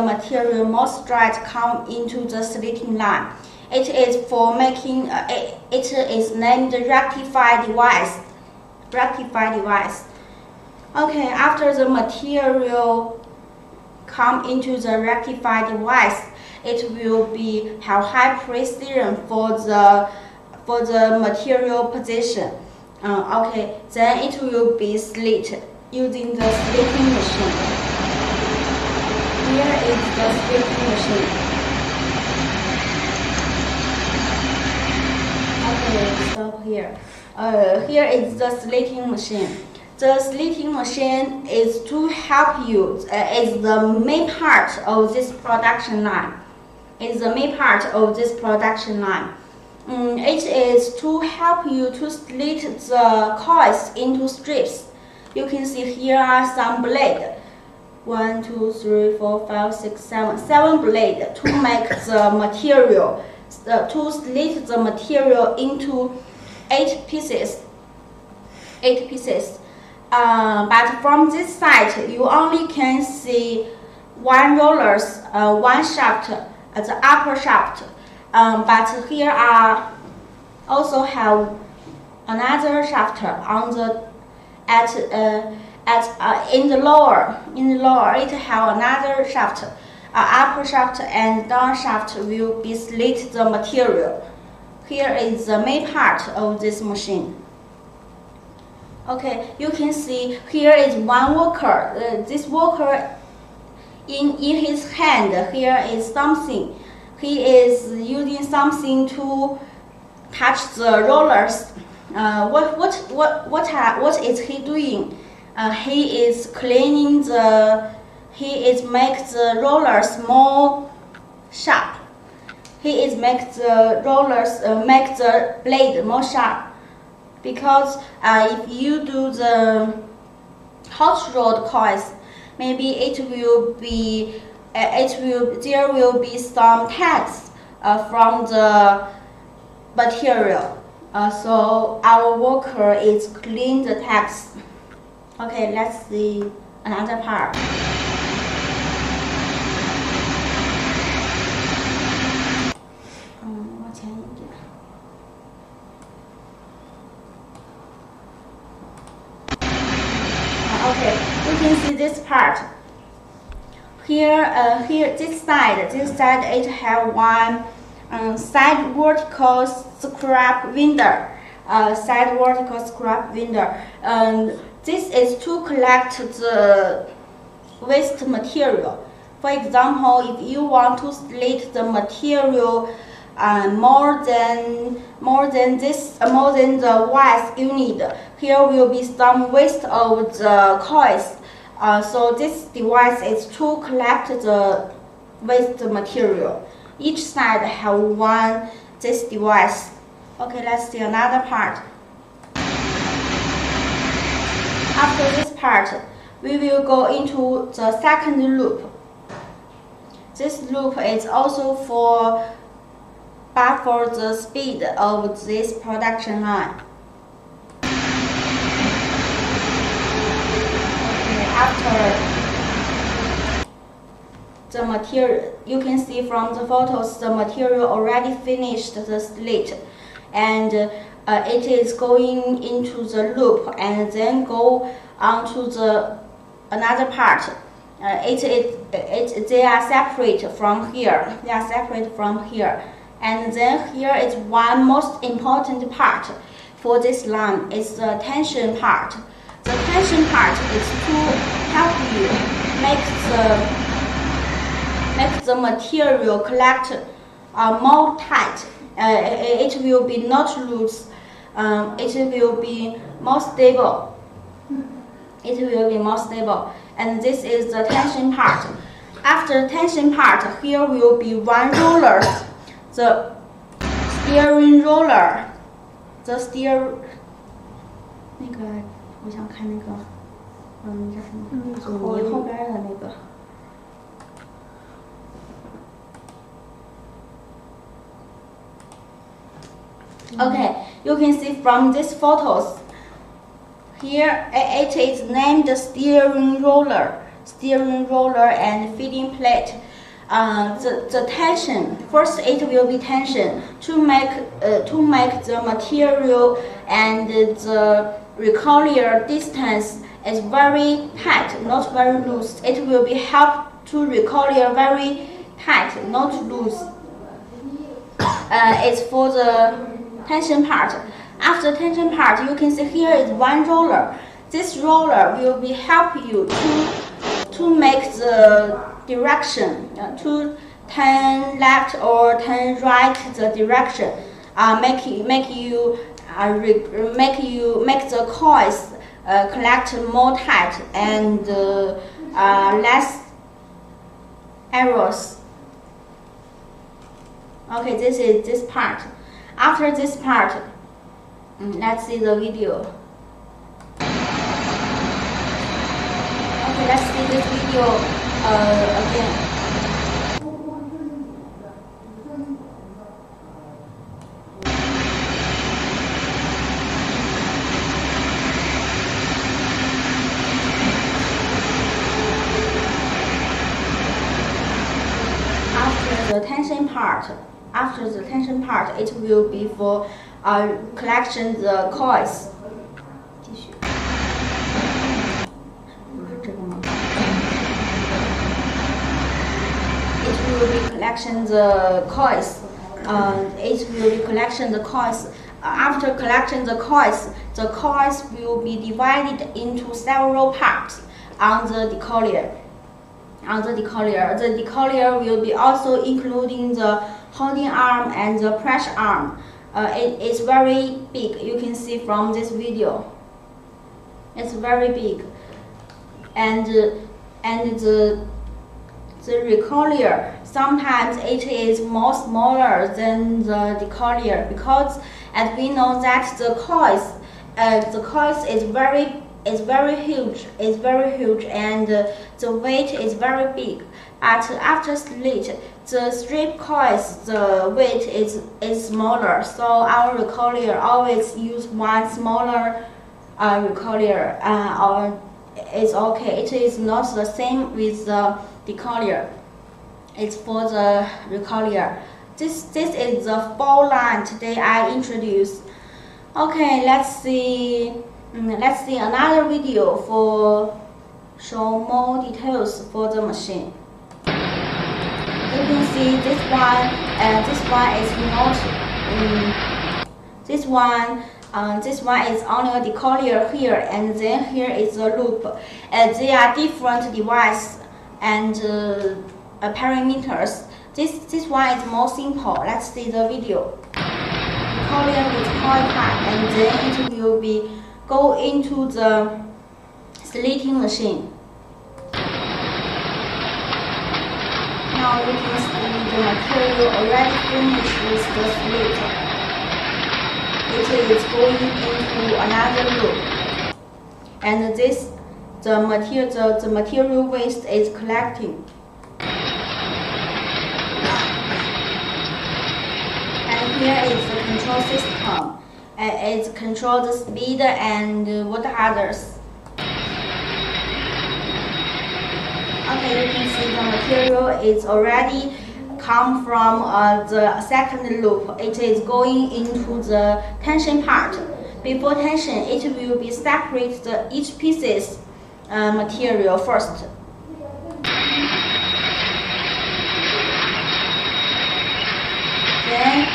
material more straight come into the slitting line. It is for making. It is named Rectified Device. Rectified Device. Okay, after the material come into the rectified device, it will have high precision for the material position. Okay, then it will be slit using the slitting machine. Here is the slitting machine. Okay, stop here. Here is the slitting machine. The slitting machine is to help you. Is the main part of this production line. Is the main part of this production line. It is to help you to slit the coils into strips. You can see here are some blades. 1, 2, 3, 4, 5, 6, 7. 7 blades to make the material. To slit the material into 8 pieces. 8 pieces. But from this side, you only can see 1 rollers, 1 shaft, the upper shaft. But here are also have another shaft on the in the lower. It have another shaft, upper shaft and down shaft will be slit the material. Here is the main part of this machine. Okay, you can see here is one worker. This worker, in his hand, here is something. He is using something to touch the rollers. What is he doing? He is cleaning the. He is make the rollers more sharp. He is make the rollers make the blade more sharp. Because if you do the hot rod coils, maybe there will be some tags from the material. So our worker is clean the tags. Okay, let's see another part. Okay, you can see this part. Here, this side, it have one side vertical scrap winder. And this is to collect the waste material. For example, if you want to slit the material more than the width you need, here will be some waste of the coils. So this device is to collect the waste material. Each side have one this device. Okay, let's see another part. After this part, we will go into the second loop. This loop is also for buffer the speed of this production line. Okay, after the material, you can see from the photos the material already finished the slit, and it is going into the loop and then go on to the another part. They are separate from here. They are separate from here, and then here is one most important part for this line. It's the tension part. The tension part is to help you make the material collect more tight. It will be not loose. It will be more stable. It will be more stable. And this is the tension part. After the tension part, here will be one roller, the steering roller. The steer 那个我想看那个叫什么？阻尼后边的那个。Okay, you can see from these photos. Here it is named steering roller and feeding plate. The tension, first it will be tension to make the material and the recoiler distance is very tight, not very loose. It will be help to recoiler very tight, not loose. It's for the tension part. After tension part, you can see here is one roller. This roller will be help you to make the direction, to turn left or turn right the direction. Make the coils collect more tight and less errors. Okay, this is this part. After this part, let's see the video. Okay, let's see this video again. After the tension part, it will be for collection the coils. It will be collection the coils. After collection the coils will be divided into several parts on the decollier. The decollier will be also including the holding arm and the pressure arm. It is very big. You can see from this video. It's very big, and the recoiler sometimes it is more smaller than the decollier, because as we know that the coils is very huge, and the weight is very big. But after slit, the strip coils, the weight is smaller. So our recoiler always use one smaller recoiler, or it's okay. It is not the same with the decollier. It's for the recoiler. This is the full line today I introduced. Okay, let's see another video for show more details for the machine. You can see this one is not. This one is only a decollier here, and then here is a loop. They are different devices and parameters. This one is more simple. Let's see the video. Decollier with coil part, and then it will be go into the slitting machine. Now now you can see the material already finished with the slit. It is going into another loop. And this, the material waste is collecting. And here is the control system. It controls the speed and what others. Okay, you can see the material is already come from the second loop. It is going into the tension part. Before tension, it will be separate each pieces material first. Then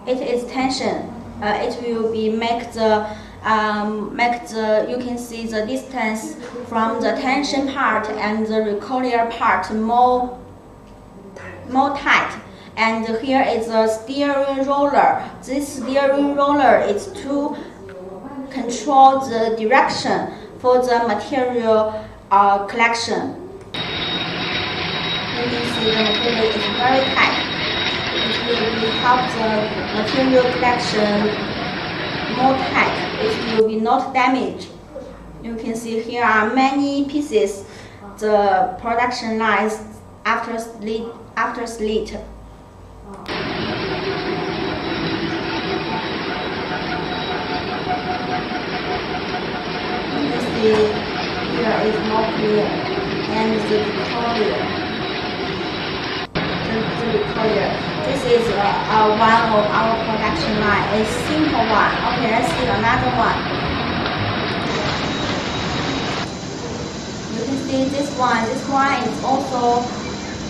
it is tension. It will be make the you can see the distance from the tension part and the recoiler part more tight. And here is a steering roller. This steering roller is to control the direction for the material collection. You can see the material is very tight. It will help the material collection more tight. It will be not damaged. You can see here are many pieces. The production lines after slit. You can see here is more clear, and the recoiler. This is one of our production line. It's simple one. Okay, let's see another one. You can see this one. This one is also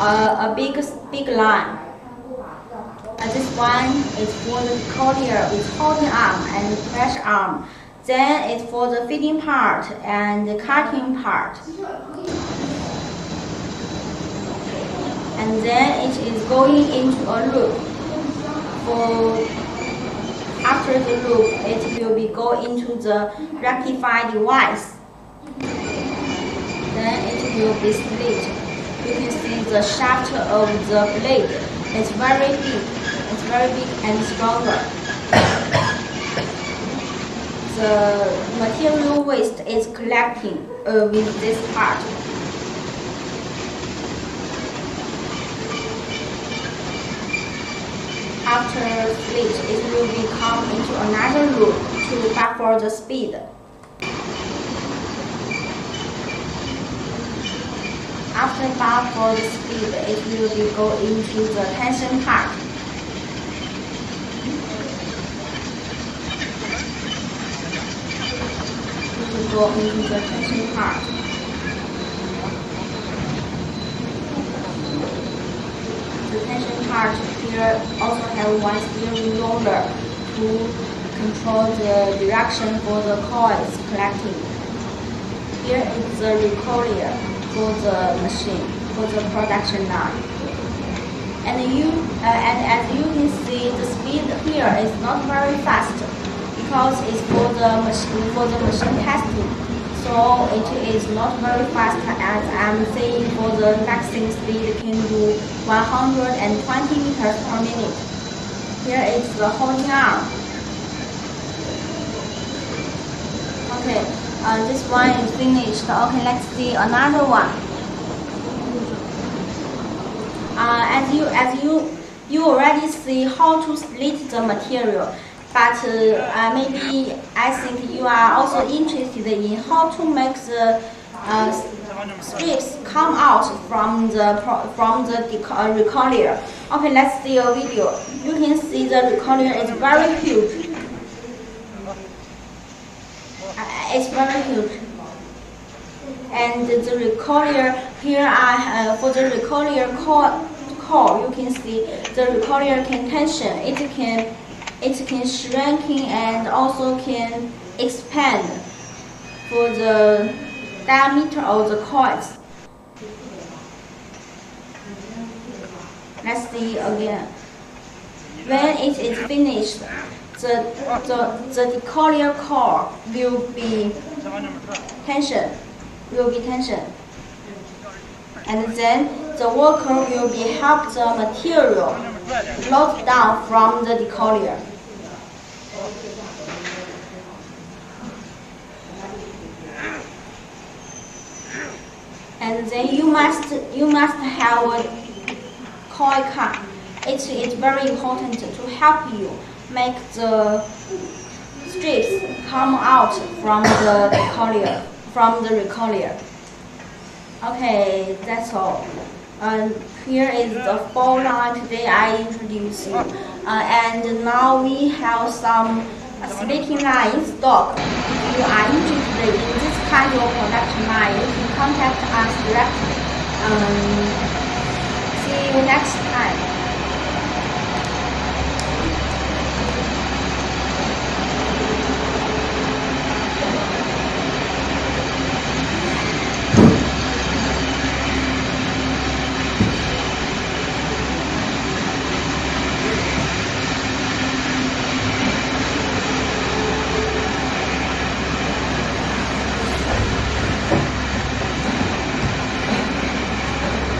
a big line. This one is for the recoiler with holding arm and pressure arm. Then it's for the feeding part and the cutting part. And then it is going into a loop. After the loop, it will be go into the rectified device. Then it will be slit. You can see the shaft of the blade. It's very big. It's very big and stronger. The material waste is collecting with this part. After slit, it will become into another loop to buffer the speed. After buffer the speed, it will be go into the tension part. It will go into the tension part. The tension part here also have one steering roller to control the direction for the coils collecting. Here is the recoiler for the machine, for the production line. And as you can see, the speed here is not very fast because it's for the machine testing. So it is not very fast, as I'm saying for the maximum speed can do 120 meters per minute. Here is the holding arm. Okay, this one is finished. Okay, let's see another one. As you already see how to slit the material. But maybe I think you are also interested in how to make the strips come out from the recoiler. Okay, let's see a video. You can see the recoiler is very huge. It's very huge. And the recoiler here are for the recoiler core. You can see the recoiler can tension. It can shrinking and also can expand for the diameter of the coils. Let's see again. When it is finished, the recoiler core will be tension. And then the worker will be help the material load down from the decoiler. And then you must have a coil cut. It is very important to help you make the strips come out from the recoiler. Okay, that's all. Here is the four line today I introduce you. And now we have some slitting line in stock. If you are interested in this kind of production line, you can contact us directly. See you next time.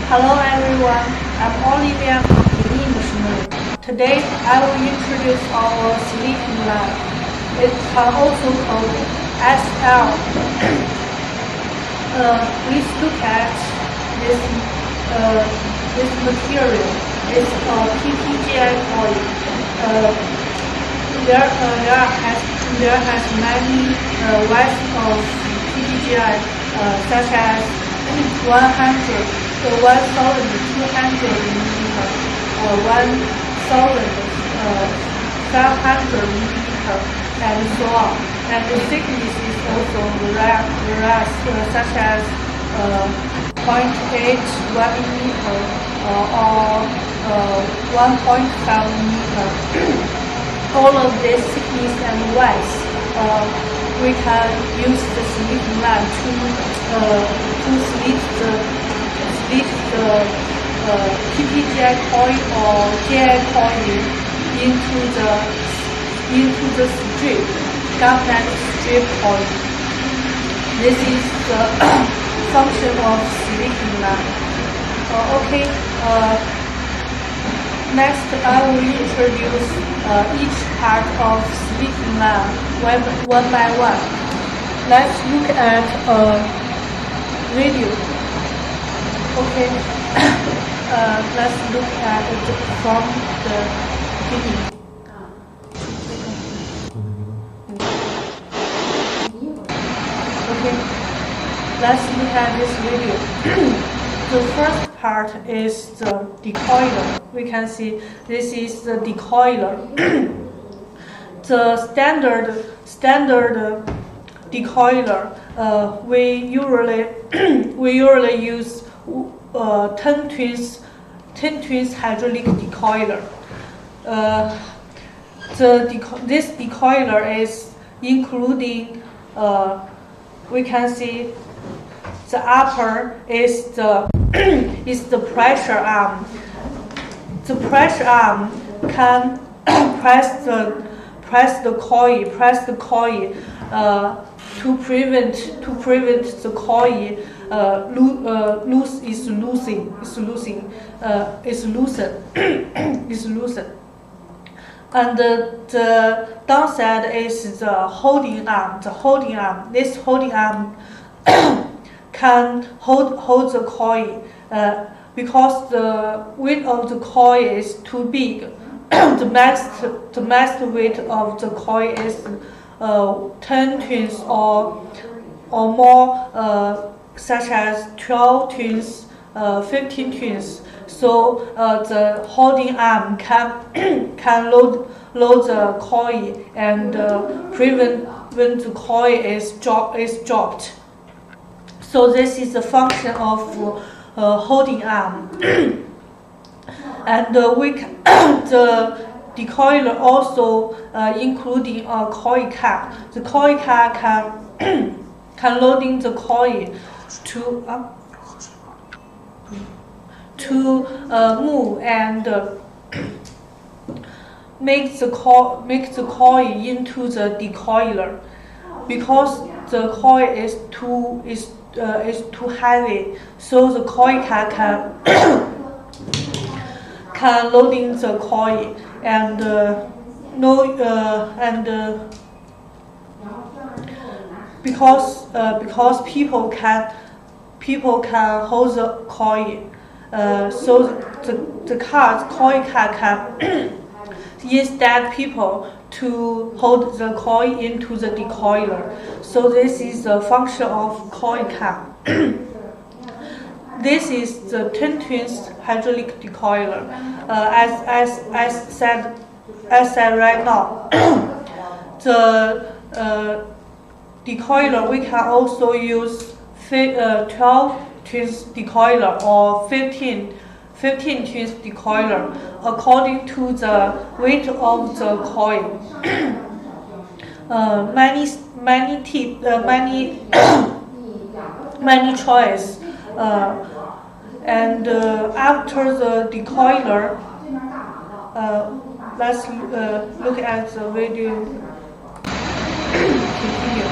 Hello everyone, I'm Olivia from Sleeting Machine. Today I will introduce our sleeting line. It can also called SL. Please look at this material. It's a PPGI coil. There has many weights of PPGI such as 100. 1,200 millimeter, 1,500 millimeter, and so on. And the thickness is also various, such as 0.8, 1 millimeter, or 1.5 millimeter. All of this thickness and weights, we can use the slitting line to slit the PPGI coil or GI coil into the strip, galvanic strip coil. This is the function of slitting line. Next I will introduce each part of slitting line one by one. Let's look at a video. Let's look at it from the beginning. Let's look at this video. The first part is the decoiler. We can see this is the decoiler. The standard decoiler, we usually use 10 twins hydraulic decoiler. This decoiler is including, we can see the upper is the pressure arm. The pressure arm can press the coil to prevent the coil is loosened. And the downside is the holding arm. This holding arm can hold the coil because the weight of the coil is too big. the max weight of the coil is 10 twins or more, such as 12 twins, 15 twins. So the holding arm can load the coil and prevent when the coil is dropped. So this is the function of holding arm. And the decoiler also including a coil cap. The coil cap can loading the coil to move and make the coil into the decoiler. Because the coil is is too heavy, so the coil can can loading the coil and because people can hold the coil, so the coil can instead people to hold the coil into the decoiler. So this is the function of coil cap. This is the 10 twins hydraulic decoiler. As said right now, the decoiler we can also use 12 twins decoiler or 15 twins decoiler according to the weight of the coil. Many choice. And after the decoiler, let's look at the video. Continue.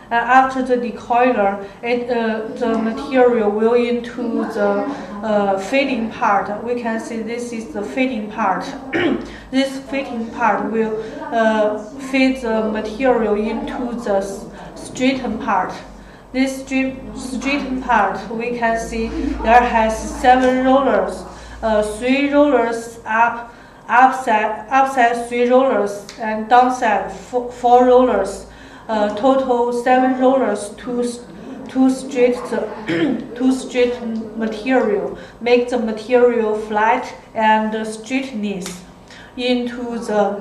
After the decoiler, the material will into the fitting part. We can see this is the fitting part. This fitting part will fit the material into the straighten part. This straighten part, we can see there has 7 rollers, 3 rollers upside 3 rollers, and downside 4 rollers. Total 7 rollers to straighten material, make the material flat and straightness into the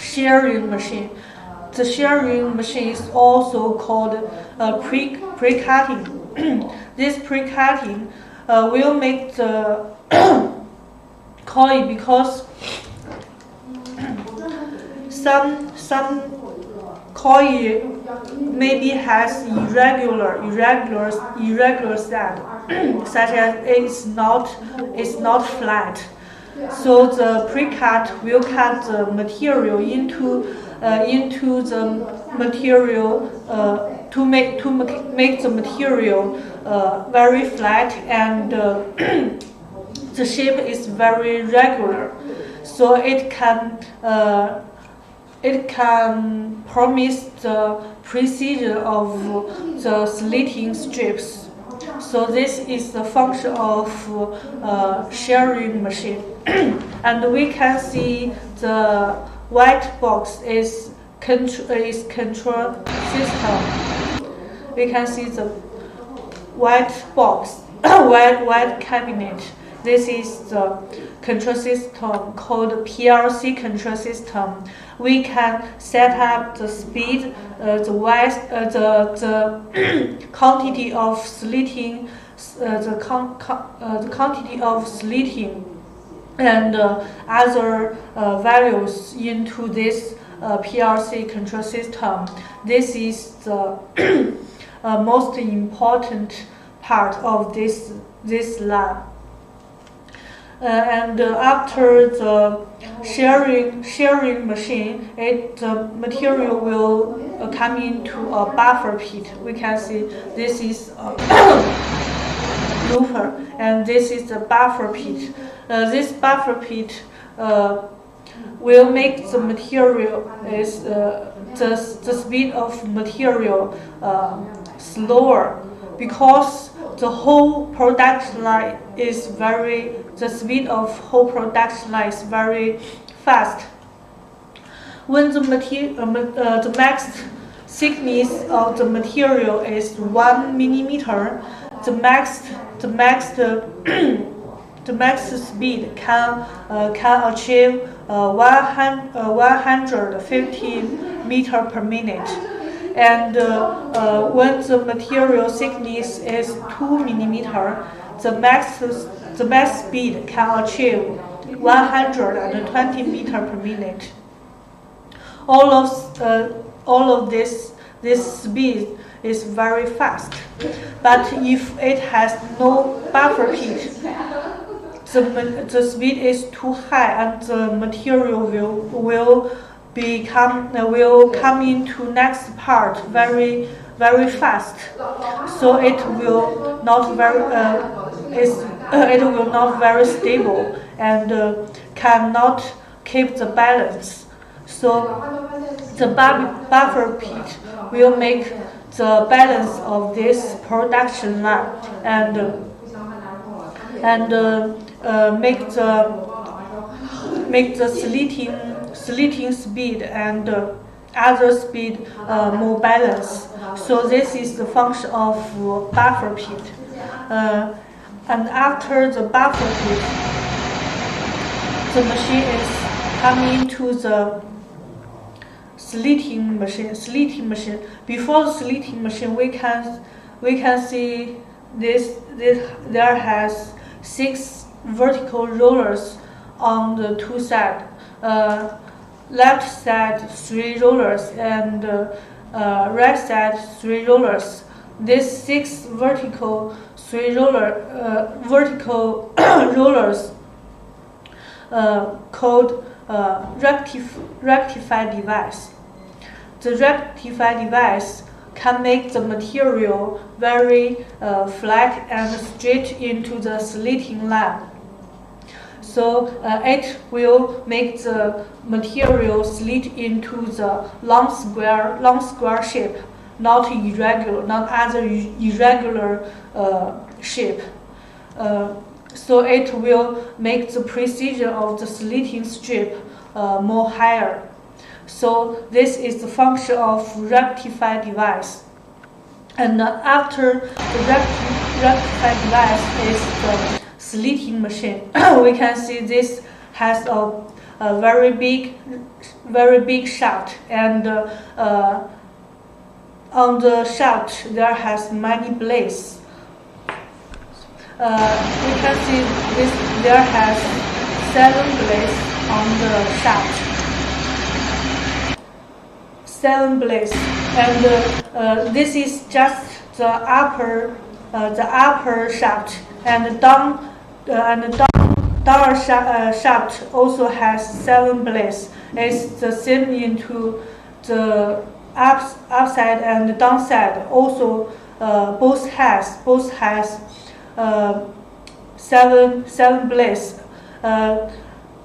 shearing machine. The shearing machine is also called pre-cutting. This pre-cutting will make the coil, because some coil maybe has irregular set, such as it's not flat. So the pre-cut will cut the material into the material to make the material very flat, and the shape is very regular, so it can promise the precision of the slitting strips. So this is the function of shearing machine. And we can see the white box is control system. We can see the white box, white cabinet. This is the control system called PLC control system. We can set up the speed, the quantity of slitting, the quantity of slitting, and other values into this PLC control system. This is the most important part of this lab. And after the shearing machine, the material will come into a buffer pit. We can see this is a looper, and this is the buffer pit. This buffer pit will make the material the speed of material slower, because the whole production line is the speed of whole production line is very fast. When the max thickness of the material is 1 millimeter, the max speed can achieve 150 meter per minute. And when the material thickness is 2 millimeter, the max speed can achieve 120 meter per minute. All of this speed is very fast. But if it has no buffer pit, the speed is too high, and the material will come into next part very very fast, so it will not very stable and cannot keep the balance. So the buffer pit will make the balance of this production line and make the slitting speed and other speed more balanced. So this is the function of buffer pit. And after the buffer pit, the machine is coming to the slitting machine. Before the slitting machine, we can see this there has 6 vertical rollers on the 2 sides. Left side 3 rollers and right side 3 rollers. These 6 vertical rollers called rectified device. The rectified device can make the material very flat and straight into the slitting line. So it will make the material slit into the long square shape, not other irregular shape. So it will make the precision of the slitting strip more higher. So this is the function of rectified device. And after the rectified device is the slitting machine. We can see this has a very big shaft, and on the shaft there has many blades. We can see there has 7 blades on the shaft. 7 blades, and this is just the upper shaft, and down shaft also has 7 blades. It's the same into the upside and downside. Also, both has 7 blades.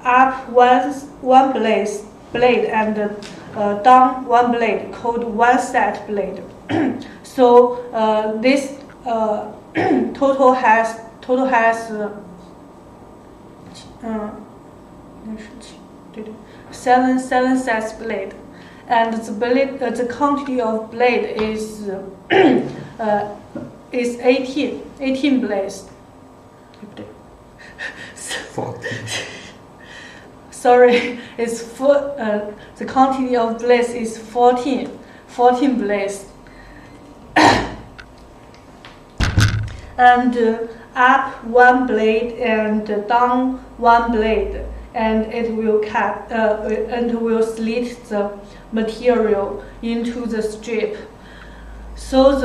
Up one blade and down 1 blade, called one set blade. So this total has 7 sets blade, and the quantity of blade is 18 blades. 14. Sorry, it's the quantity of blades is 14 blades. And up 1 blade and down 1 blade, and it will cut and will slit the material into the strip. So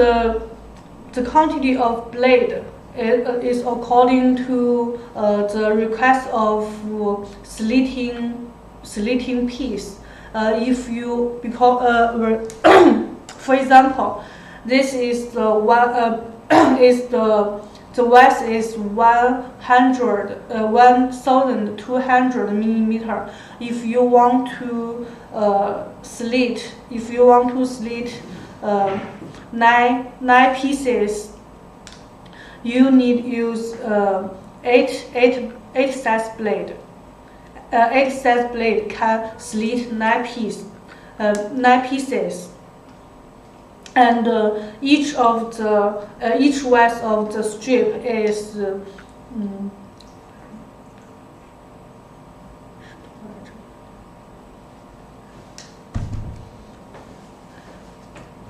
the quantity of blade is according to the request of slitting piece. If you for example, this is the one the width is 1,200 millimeter. If you want to slit 9 pieces, you need use 8 size blade. 8 size blade can slit 9 pieces. And each width of the strip is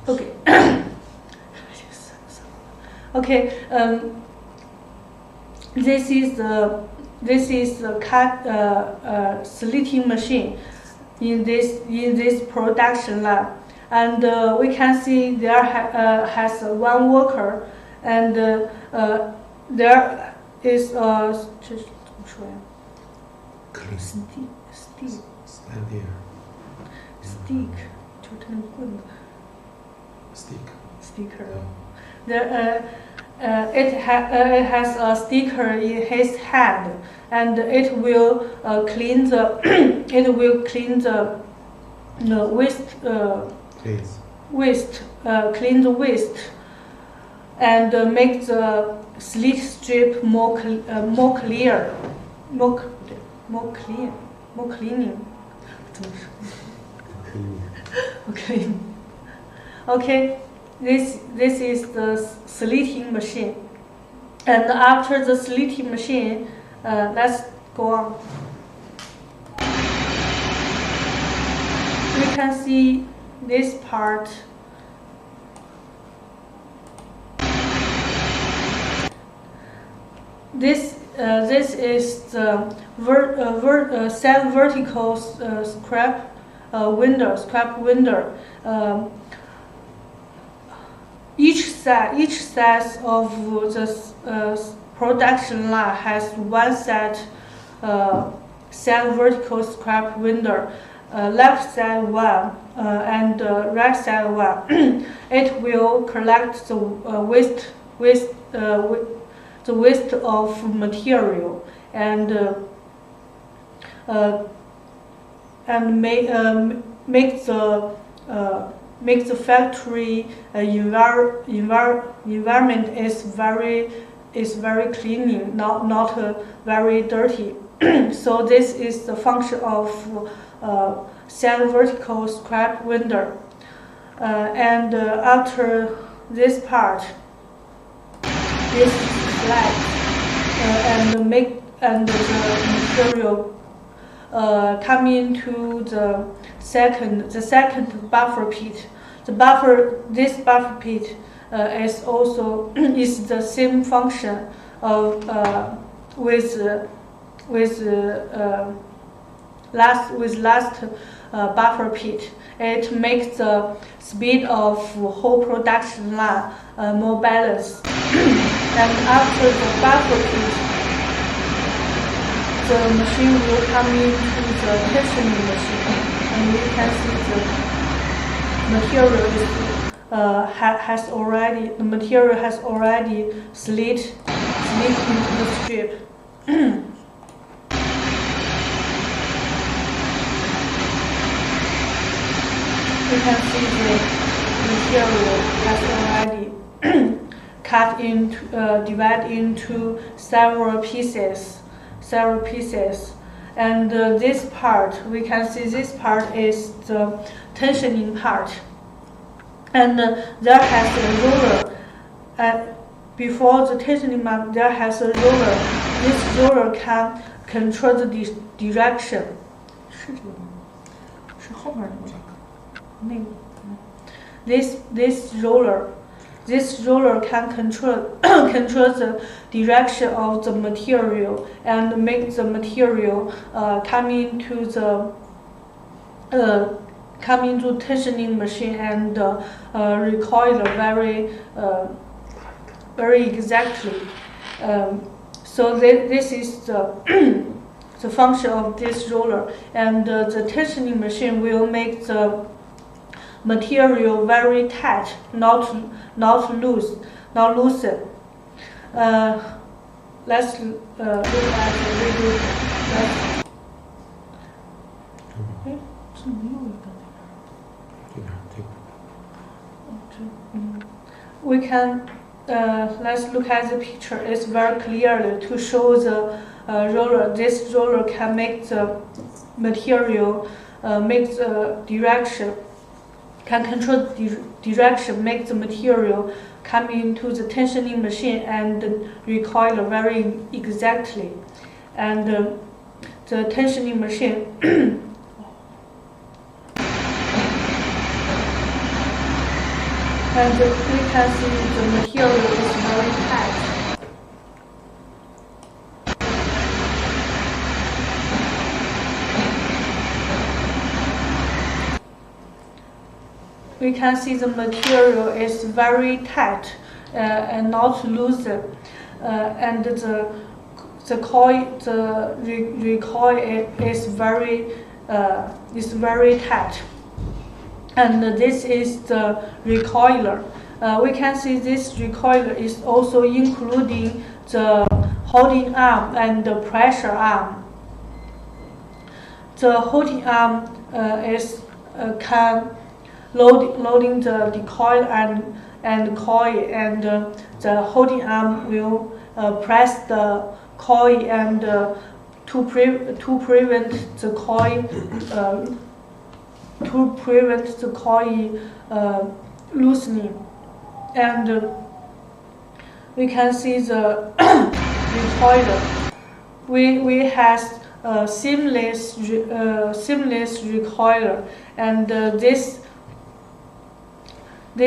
okay. Okay. This is the slitting machine in this production line. And we can see there has 1 worker, and there is a stick. Stick. sticker. It has a sticker in his hand, and it will clean the clean the waste, and make the slit strip more cleaning. Okay. Okay. This is the slitting machine, and after the slitting machine, let's go on. We can see this part. This is the cell vertical scrap window. Each set of the production line has one set cell vertical scrap window, left side one and right side one. It will collect the waste of material and make the factory environment is very clean, not very dirty. So this is the function of cell vertical scrap window. And after this part, this slide and the material coming to the second buffer pit. This buffer pit is also is the same function of with last buffer pit. It makes the speed of whole production line more balanced. And after the buffer pit, the machine will come into the tensioning machine, and we can see the material has already slit into the strip. You can see the material has already divided into several pieces. And this part, we can see this part is the tensioning part. And there has a roller. Before the tensioning part, there has a roller. This roller can control the direction. This roller can control the direction of the material and make the material come into tensioning machine and recoil very exactly. So this is the function of this roller, and the tensioning machine will make the material very tight, not loose, not loosen. Let's look at the video. We can let's look at the picture. It's very clearly to show the roller. This roller can make the material make the direction. Can control the direction, make the material come into the tensioning machine and recoil very exactly. And the tensioning machine and we can see the material is very tight. We can see the material is very tight and not loose, and the recoil is very tight. And this is the recoiler. we can see this recoiler is also including the holding arm and the pressure arm. The holding arm is can loading the coil and coil, and the holding arm will press the coil and to prevent the coil loosening. And we can see the recoiler. We has seamless recoiler, and this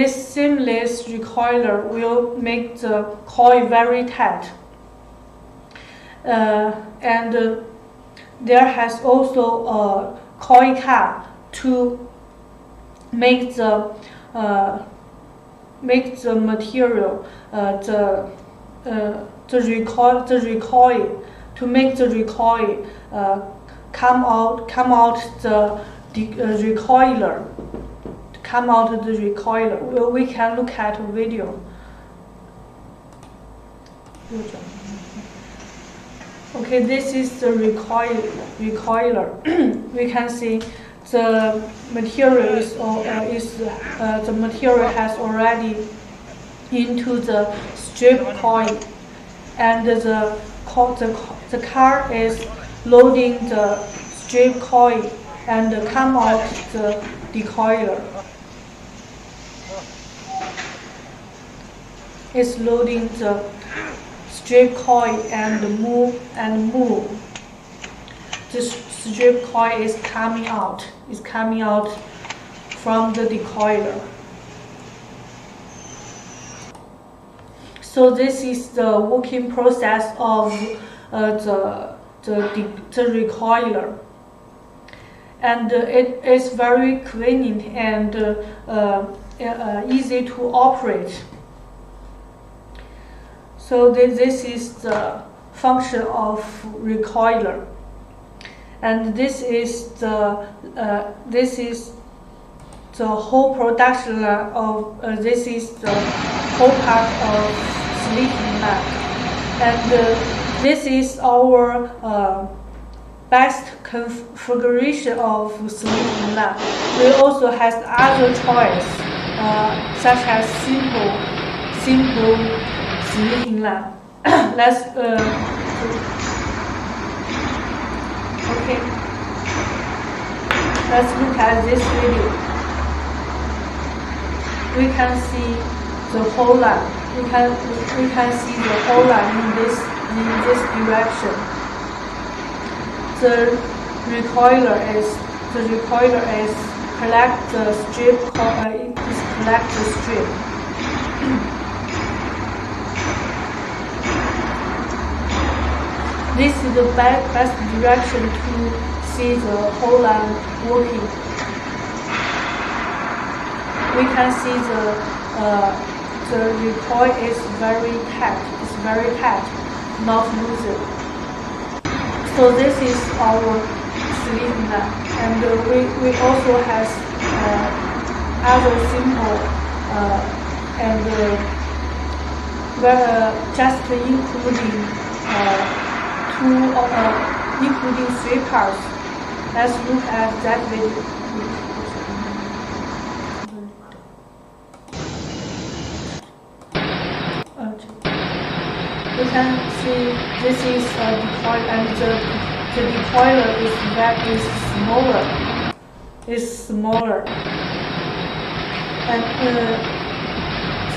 seamless recoiler will make the coil very tight. And there has also a coil cap to make the material the recoil to make the recoil come out the recoiler. Come out the recoiler. Well, we can look at a video. Okay, this is the recoiler. We can see the material the material has already into the strip coil, and the car is loading the strip coil and come out the decoiler. It's loading the strip coil and move. The strip coil is coming out. It's coming out from the decoiler. So this is the working process of the recoiler, and it is very convenient and easy to operate. So this is the function of recoiler, and this is the whole production line of this is the whole part of Sleeting line, and this is our best configuration of Sleeting line. We also have other choice such as simple Sleeting line. Let's okay. Let's look at this video. We can see the whole line. We can see the whole line in this direction. The recoiler is collect the strip. Collect the strip. This is the best direction to see the whole line working. We can see the recoil is very tight. It's very tight, not loosen. So this is our sleeting line, and we also have other simple and just including including 3 parts. Let's look at that video. You can see this is a decoiler, and the decoiler is smaller. It's smaller, and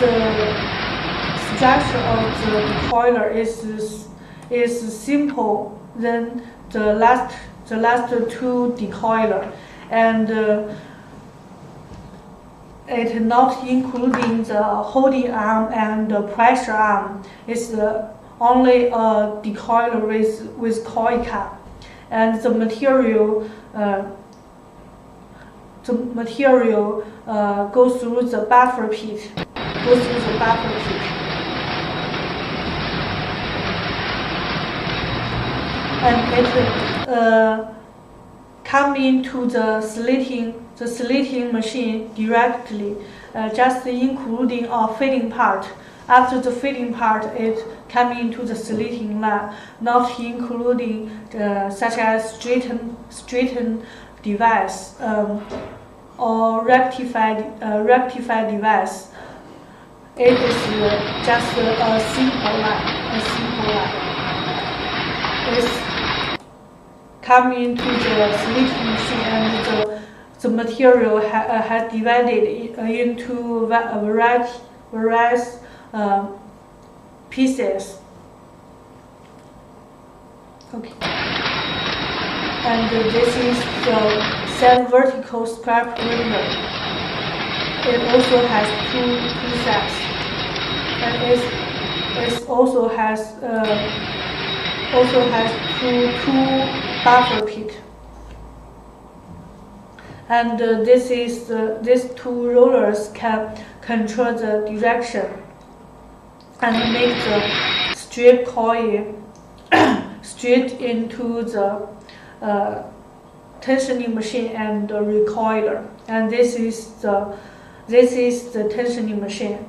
the structure of the decoiler is simple than the last 2 decoiler, and it not including the holding arm and the pressure arm. It's only a decoiler with coil cap, and the material goes through the buffer pit. And it come into the slitting machine directly, just including a fitting part. After the fitting part, it comes into the slitting line, not including such as straighten device or rectified device. It is just a simple line. It's come into the sleeting machine, and the material has divided into various pieces. Okay. And this is the set vertical scrap render. It also has two sets, and it also has two buffer pit. And these two rollers can control the direction and make the strip coil straight into the tensioning machine and the recoiler. And this is the tensioning machine.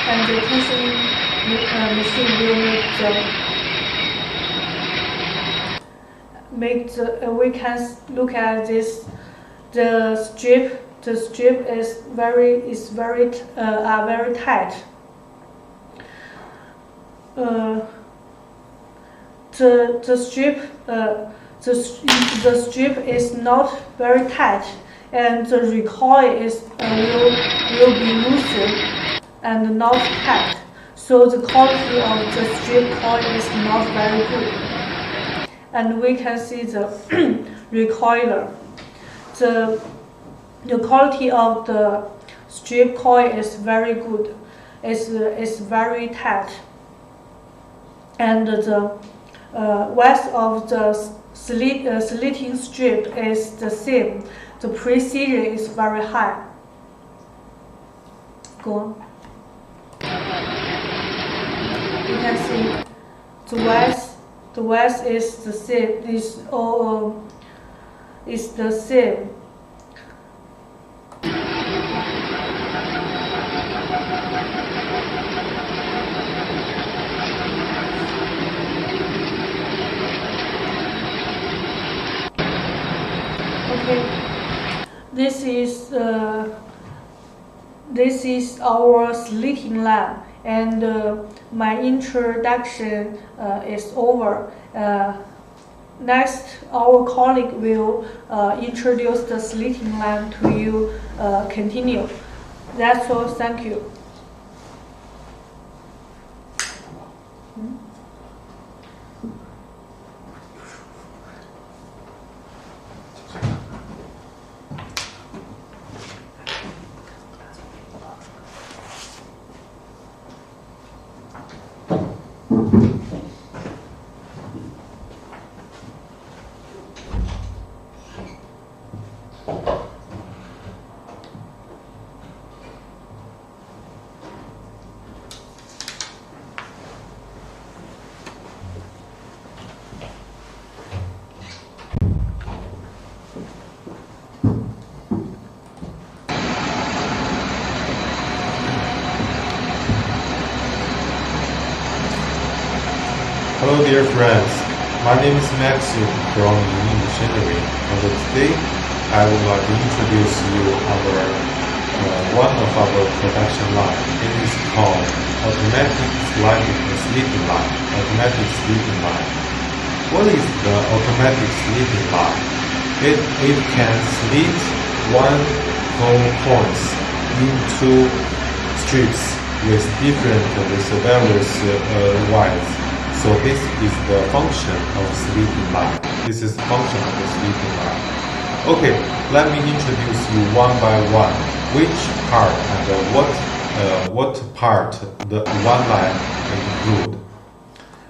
And the tensioning machine will we can look at this. The strip is very tight. The strip is not very tight, and the recoil will be looser and not tight. So the quality of the strip coil is not very good. And we can see the recoiler. The quality of the strip coil is very good. It's very tight. And the width of the slitting strip is the same. The precision is very high. Go on. You can see the width is the same. Is the same. Okay, this is our slitting line, and my introduction is over. Next, our colleague will introduce the slitting line to you. Continue. That's all. Thank you. Hello dear friends, my name is Maxim from Sleeting Machinery, and today I would like to introduce you one of our production line. It is called automatic sleeting line. Automatic sleeting line. What is the automatic sleeting line? It can slit one whole points into strips with various widths. So this is the function of sleeting line. This is the function of the sleeting line. Okay, let me introduce you one by one which part and what part the one line include.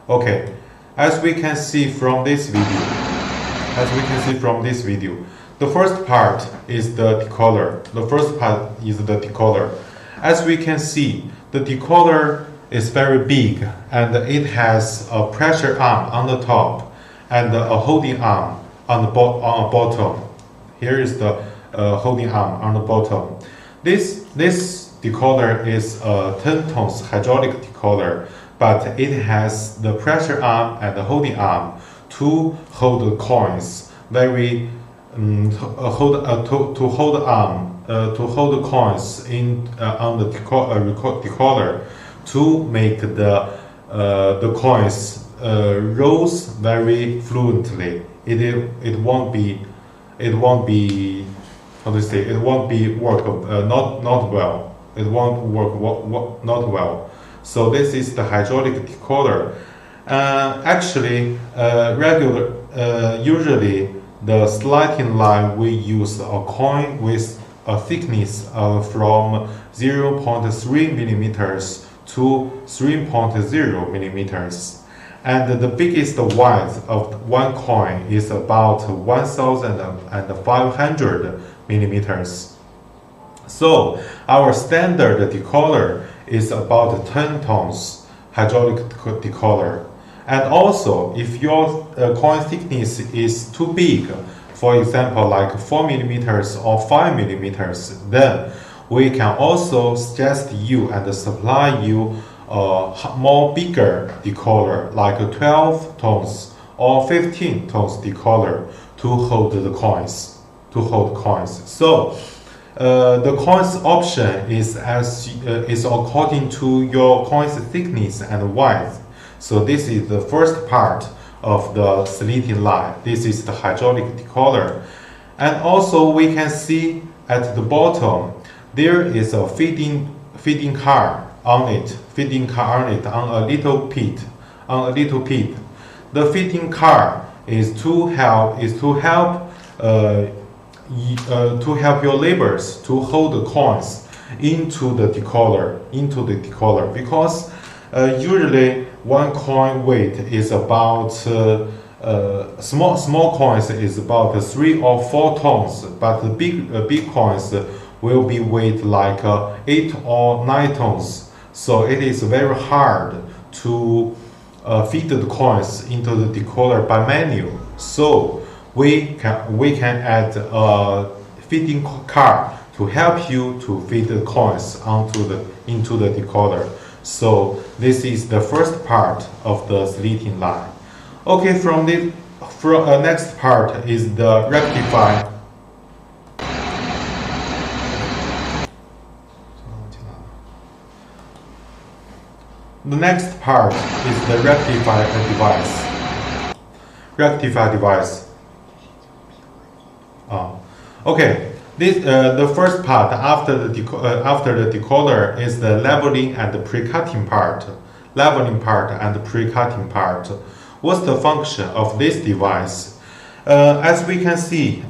Okay, as we can see from this video, the first part is the decoller. As we can see, the decoller is very big, and it has a pressure arm on the top, and a holding arm on the bottom. Here is the holding arm on the bottom. This decoder is a 10 tones hydraulic decoder, but it has the pressure arm and the holding arm to hold the coins. To hold the coins in on the decoder to make the coins rolls very fluently. It won't be how to say, it won't be work not well. It won't work not well. So this is the hydraulic decoder. Actually, usually the slitting line we use a coin with a thickness from 0.3 millimeters to 3.0 millimeters, and the biggest width of one coin is about 1,500 millimeters. So our standard decoder is about 10 tones hydraulic decoder. And also, if your coin thickness is too big, for example, like 4 millimeters or 5 millimeters, then we can also suggest you and supply you a more bigger decoder, like 12 tones or 15 tones decoder to hold the coins. So the coins option is according to your coin's thickness and width. So this is the first part of the slitting line. This is the hydraulic decoder. And also we can see at the bottom there is a feeding car on it, on a little pit. The feeding car is to help your laborers to hold the coins into the decoder, because usually one coin weight is about small coins is about 3 or 4 tons, but the big coins will be weight like 8 or 9 tons. So it is very hard to feed the coins into the decoder by manual. So we can add a feeding car to help you to feed the coins into the decoder. So this is the first part of the slitting line. Okay, from next part is the rectifier. The next part is the rectified device. Okay. The first part after the decoder is the leveling and the pre-cutting part. What's the function of this device? As we can see,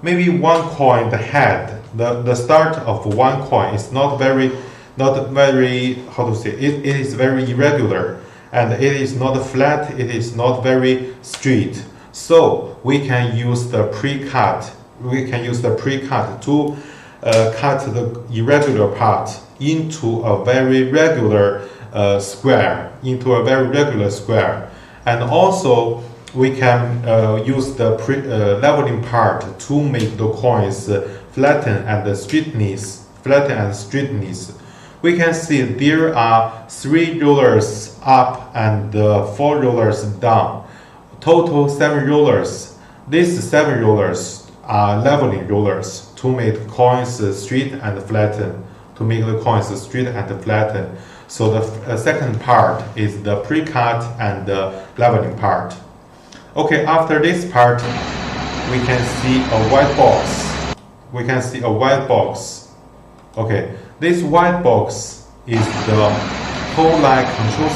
maybe one coin, the head, the start of one coin is not very how to say, it is very irregular, and it is not flat, it is not very straight. So we can use the pre-cut to cut the irregular part into a very regular square, and also we can use the leveling part to make the coins flatten and straightness. We can see there are 3 rollers up and 4 rollers down. Total 7 rollers. These 7 rollers are leveling rollers to make the coins straight and flatten. So the second part is the pre-cut and the leveling part. Okay, after this part, we can see a white box. Okay, this white box is the whole line control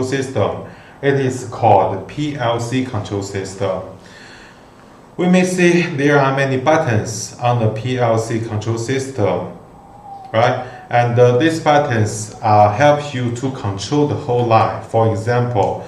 system. It is called PLC control system. We may see there are many buttons on the PLC control system, right? And these buttons help you to control the whole line. For example,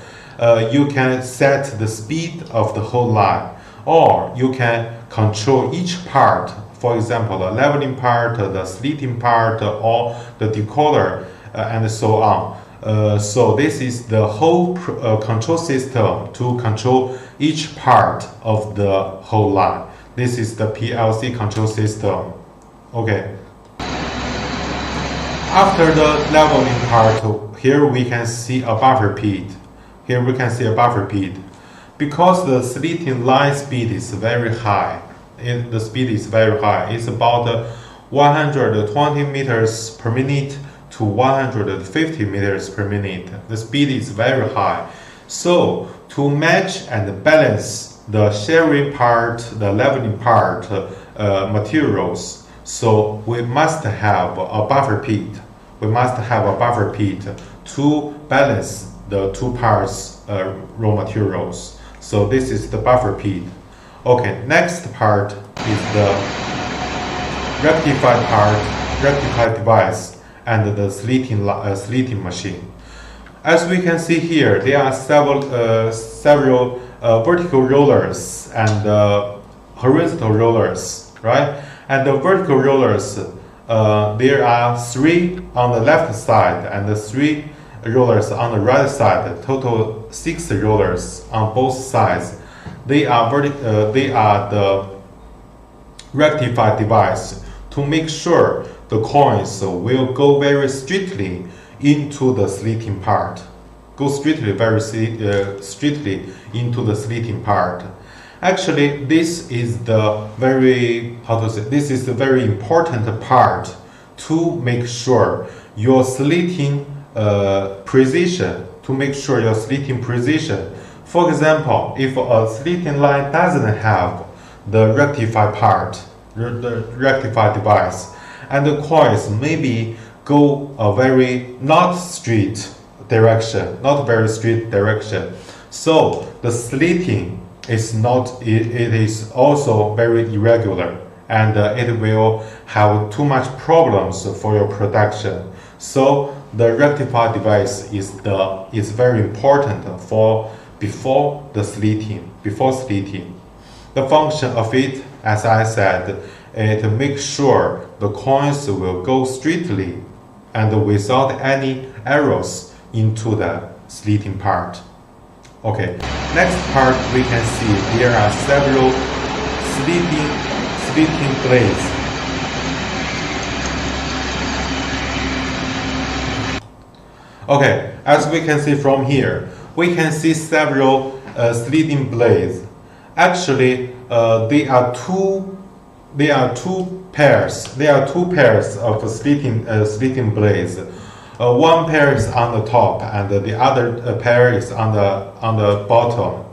you can set the speed of the whole line, or you can control each part. For example, the leveling part, the slitting part, or the decoder, and so on. So this is the whole control system to control each part of the whole line. This is the PLC control system. Okay. After the leveling part, here we can see a buffer pit. Here we can see a buffer pit. Because the slitting line speed is very high, the speed is very high. It's about 120 meters per minute to 150 meters per minute. The speed is very high. So to match and balance the sharing part, the leveling part materials, so we must have a buffer pit. We must have a buffer pit to balance the two parts raw materials. So this is the buffer pit. Okay, next part is the rectified part, rectified device, and the slitting machine. As we can see here, there are several vertical rollers and horizontal rollers, right? And the vertical rollers, there are 3 on the left side and the 3 rollers on the right side. Total 6 rollers on both sides. They are the rectified device to make sure the coins will go very strictly into the slitting part. Go very strictly into the slitting part. Actually, this is the very important part to make sure your slitting precision. For example, if a slitting line doesn't have the rectified part, the rectified device, and the coils maybe go a very not very straight direction. So the slitting is not. It is also very irregular, and it will have too much problems for your production. So the rectified device is very important for before slitting. The function of it, as I said, it makes sure the coins will go straightly and without any errors into the slitting part. Okay, next part we can see there are several slitting blades. Okay, as we can see from here, we can see several slitting blades. Actually, there are two pairs. There are 2 pairs of slitting blades. One pair is on the top, and the other pair is on the bottom.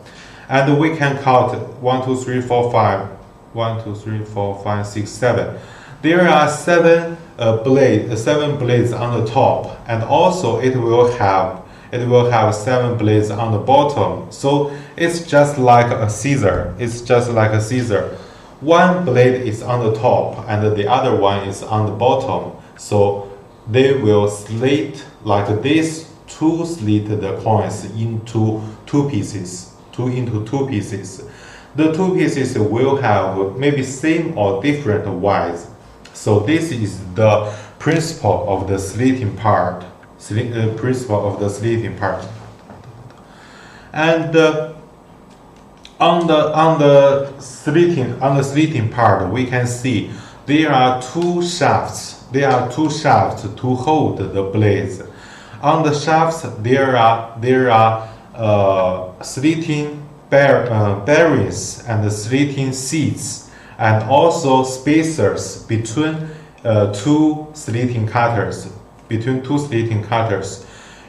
And we can count 1, 2, 3, 4, 5. 1, 2, 3, 4, 5, 6, 7. There are 7 blades on the top, and also it will have 7 blades on the bottom. So it's just like a scissor. One blade is on the top, and the other one is on the bottom. So they will slit like this to slit the coins into 2 pieces. The 2 pieces will have maybe same or different widths. So this is the principle of the slitting part. And on the slitting part, we can see there are 2 shafts. There are 2 shafts to hold the blades. On the shafts, there are slitting bearings and slitting seats, and also spacers between 2 slitting cutters.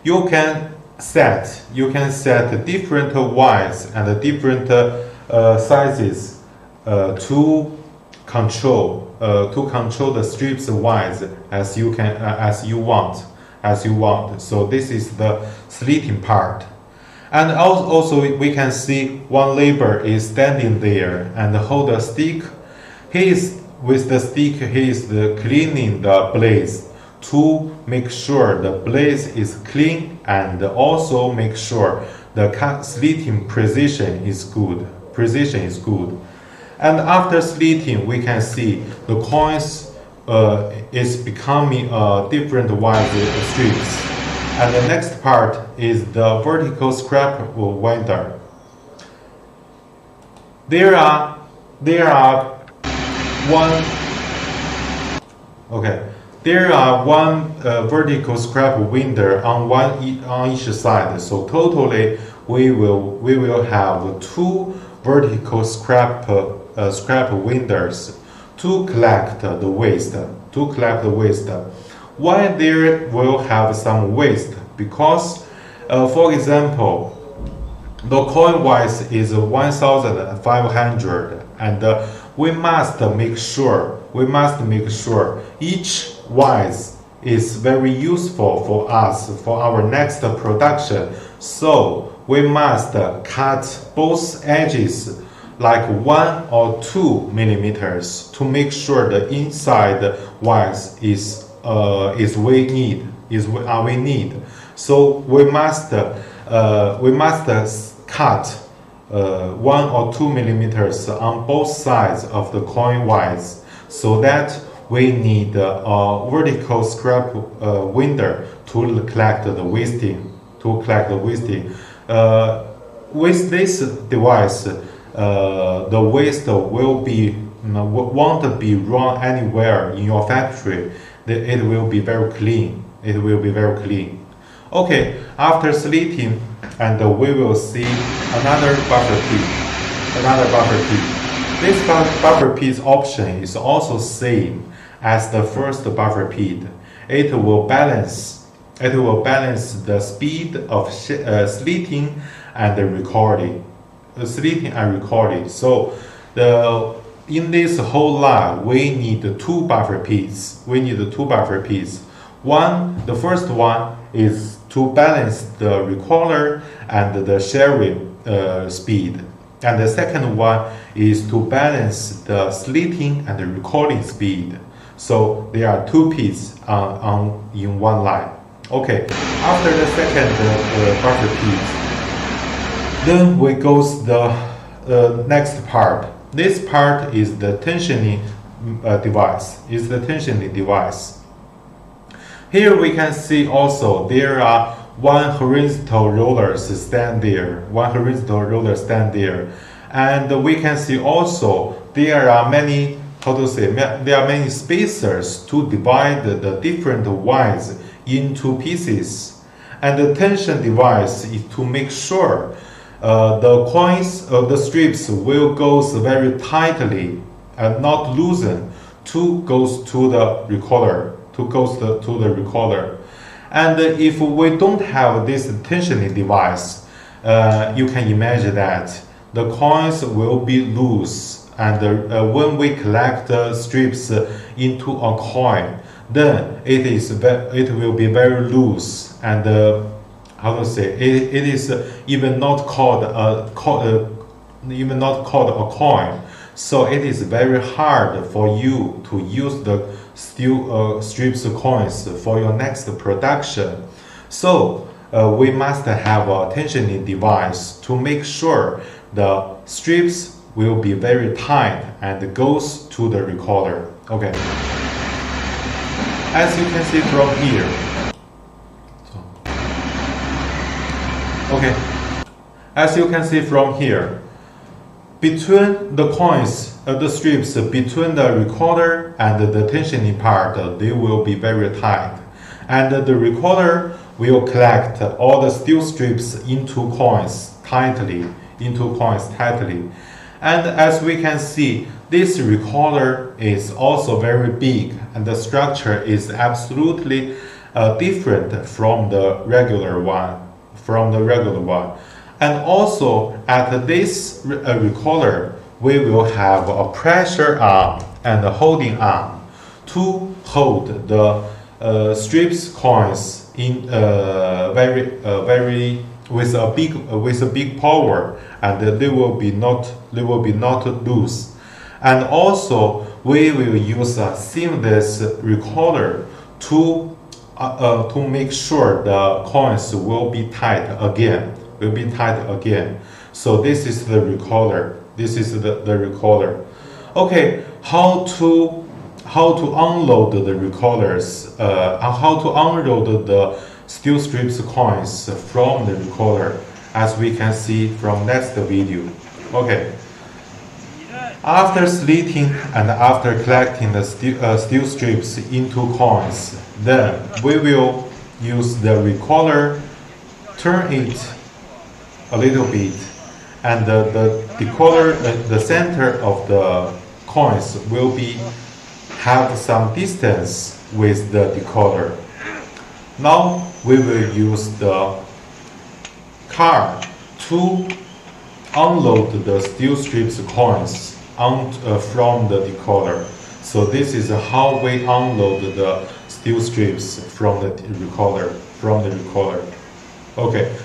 You can set different widths and different sizes to control the strips width as you want. So this is the slitting part. And also we can see one laborer is standing there and hold a stick. With the stick he is cleaning the blades to make sure the blades is clean, and also make sure the slitting precision is good. And after slitting, we can see the coins is becoming different wide strips. And the next part is the vertical scrap winder. There are one vertical scrap winder on each side. So totally we will have two vertical scrap winders to collect the waste. Why there will have some waste? Because, for example, the coin wise is 1,500, and we must make sure each wise is very useful for us for our next production. So we must cut both edges like 1 or 2 millimeters to make sure the inside wise is we need. So we must cut 1 or 2 millimeters on both sides of the coin wise, so that we need a vertical scrap winder to collect the wasting. With this device, the waste won't be run anywhere in your factory. It will be very clean. Okay, after slitting, and we will see another buffer piece. This buffer piece option is also same as the first buffer piece. It will balance the speed of slitting and recording. So in this whole line, we need two buffer pieces. The first one is to balance the recorder and the sharing speed, and the second one is to balance the slitting and the recording speed. So there are two pieces in one line. Okay, after the second buffer piece, then we go to the next part. This part is the tensioning device. Here we can see also there are one horizontal roller stand there, and we can see also there are many spacers to divide the different wires into pieces. And the tension device is to make sure the strips will go very tightly and not loosen to goes to the recorder. And if we don't have this tensioning device, you can imagine that the coins will be loose, and when we collect the strips into a coin, then it will be very loose, and it is even not called a coin. So it is very hard for you to use the strips coins for your next production. So we must have a tensioning device to make sure the strips will be very tight and goes to the recorder. Okay. As you can see from here. As you can see from here, between the coins, the strips between the recorder and the tensioning part, they will be very tight. And the recorder will collect all the steel strips into coins tightly. And as we can see, this recorder is also very big, and the structure is absolutely different from the regular one. And also at this recorder, we will have a pressure arm and a holding arm to hold the strips coins in with a big power, and they will be not loose. And also we will use a seamless recorder to make sure the coins will be tight again. So this is the recorder. Okay, how to unload the recorders? How to unload the steel strips coins from the recorder, as we can see from next video. Okay. After slitting and after collecting the steel strips into coins, then we will use the recorder, turn it a little bit, and the decoder, the center of the coins will have some distance with the decoder. Now we will use the card to unload the steel strips coins from the decoder. So this is how we unload the steel strips from the recorder. Okay.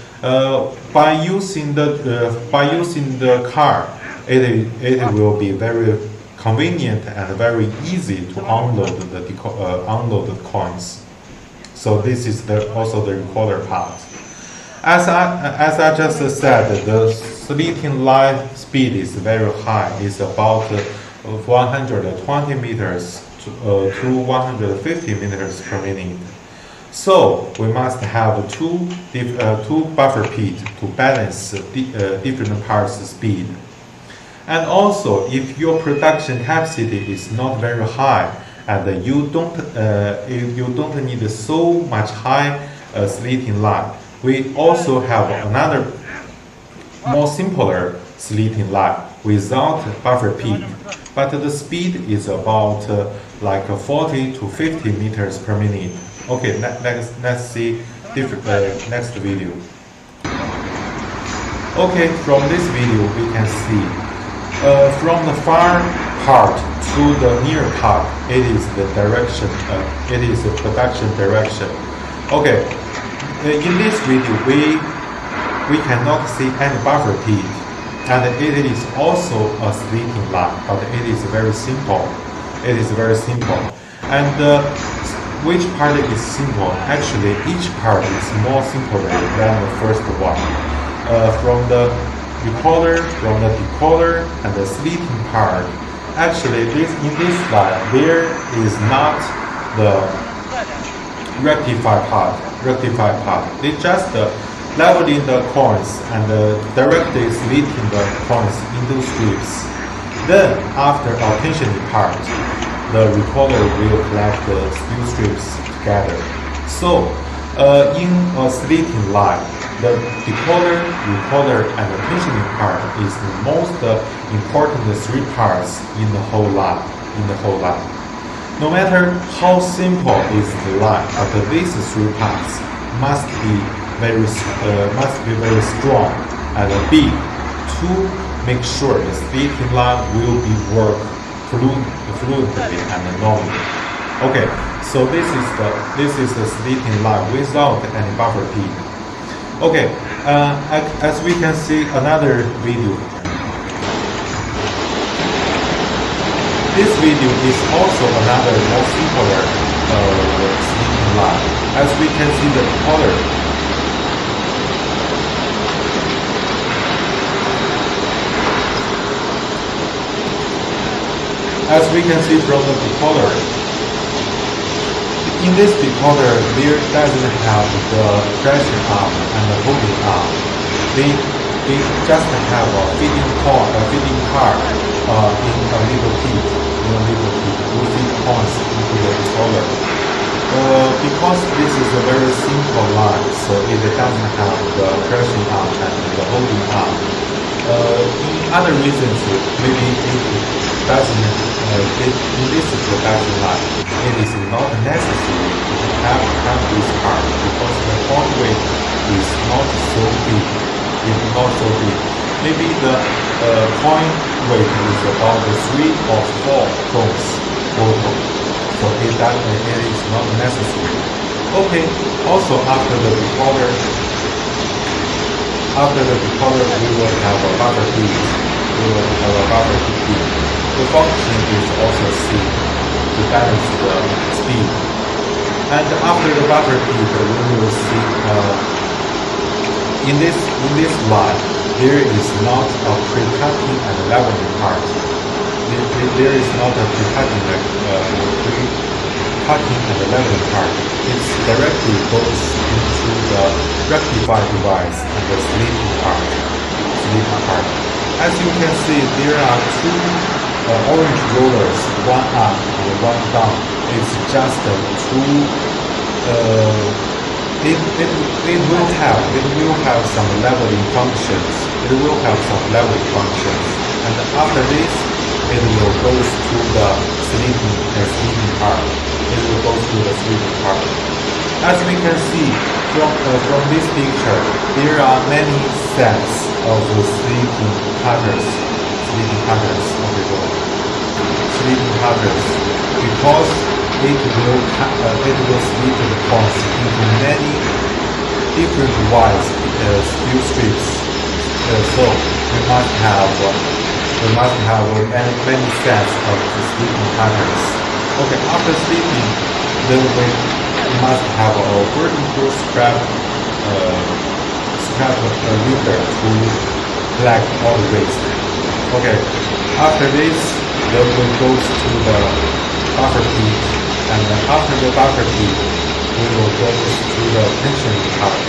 By using the card, it will be very convenient and very easy to unload the coins. So this is also the recorder part. As I just said, the slitting line speed is very high. It's about 120 meters to 150 meters per minute. So we must have two buffer pit to balance different parts speed. And also, if your production capacity is not very high and you don't need so much high slitting line, we also have another more simpler slitting line without buffer pit, but the speed is about like 40 to 50 meters per minute. Okay, let's see next video. Okay, from this video we can see from the far part to the near part, it is the direction. It is the production direction. Okay, in this video we cannot see any buffer pit, and it is also a slitting line, but it is very simple. It is very simple, and which part is simple? Actually, each part is more simple than the first one. From the recorder, from the decoder, and the slitting part. Actually, in this slide, there is not the rectified part. They just leveling the coins and directly slitting the coins into strips. Then, after our tensioning part, the recorder will collect the steel strips together. So, in a slitting line, the decoder, recorder, and the tensioning part is the most important three parts in the whole line. No matter how simple is the line, but these three parts must be very strong and big to make sure the slitting line will be work fluently and normally. Okay, so this is the slitting line without any buffer pit. Okay, as we can see another video. This video is also another more simpler slitting line. As we can see the color. As we can see from the decoder, in this decoder there doesn't have the pressure arm and the holding arm. They just have a feeding card in a little pit to feed coins into the decoder. Because this is a very simple line, so it doesn't have the pressure arm and the holding arm. In other reasons, maybe it doesn't. In this production line, it is not necessary to have this part because the coin weight is not so big. Maybe the coin weight is about 3 or 4 tons total. So it is not necessary. Okay. Also after the decoder, we will have a buffer pit. The function is also C to balance the speed. And after the buffer pit, we will see in this line there is not a pre-cutting and leveling part. There is not a pre-cutting and leveling part. it directly goes into the rectified device and the sleeting part. As you can see, there are two orange rollers, one up and one down. It's just two. It will have some leveling functions. And after this, it will go to the sleeping part. As we can see from this picture, there are many sets of sleeping patterns because it will split the points into many different wide skill strips. So we must have many sets of the sleeping patterns. Okay, after sleeping, then we must have a vertical scrap reader to collect all the waste. Okay, after this, then we go to the buffer feed, and after the buffer feed, we will go to the tensioning part.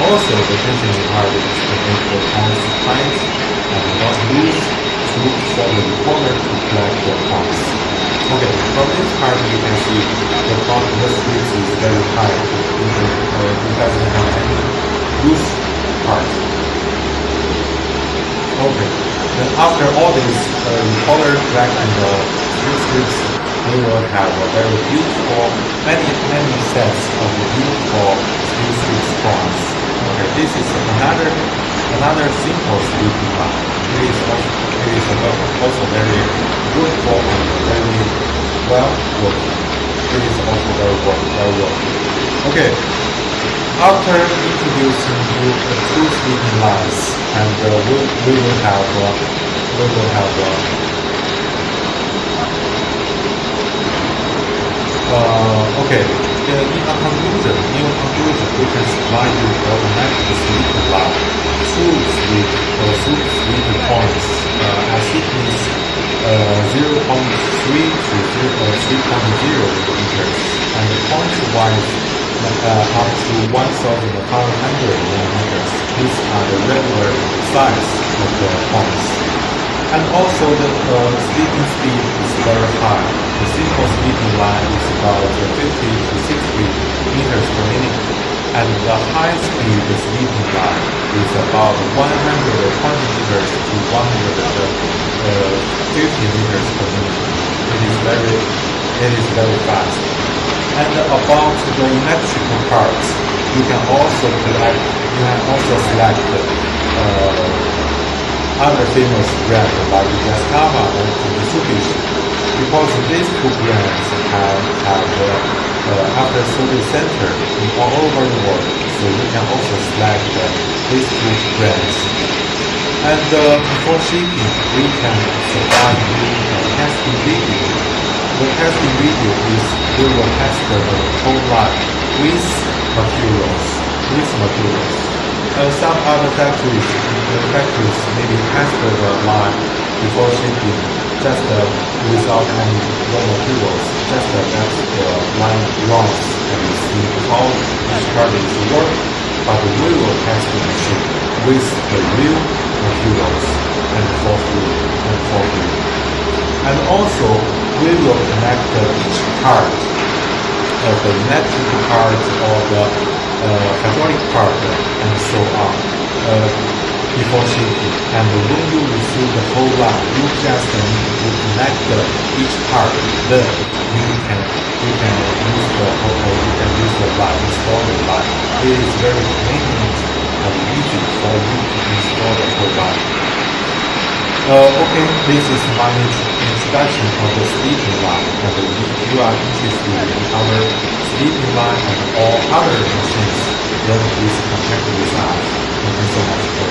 Also, the tensioning part is to make the points tight and not loose for the recorder to collect the points. Okay, from this part you can see the switch is very high. It doesn't have any loose part. Okay, then after all this recorder collecting the skill strips, we will have a very beautiful, many sets of beautiful skill strips points. Okay, this is another simple sleeping line. It is also very beautiful and very well working. It is also very well working. Okay, after introducing you two sleeping lines, and we will have okay. In conclusion, we can supply you automatic sleeping line through sleeping points as thickness 0.3 to 3.0 millimeters, and point-wise up to 1,500 millimeters. These are the regular size of the points. And also the sleeping speed is very high. The simple sleeping line is about 50 to 60 meters per minute, and the high speed sleeping line is about 120 meters to 150 meters per minute. It is very fast. And about the electrical parts, you can also select other famous brands like Rectifier and Specification, because these two brands have after service center all over the world, so you can also select these two brands. And before shipping, we can supply you a testing video. The testing video is we will test the whole line with materials. Some other factories maybe test the line before shipping just without any raw materials, just let the line runs and see how each part is work. But we will test the machine with the real materials and for free. And also we will connect each part of the electrical part or the hydraulic part and so on before shipping. And when you receive the whole line, you just need to connect each part. Then you can use the line, install the line. It is very convenient and easy for you to install the whole line. Okay, this is my introduction of the sleeping line, and if you are interested in our sleeping line and all other machines, then please contact with us. Thank you so much for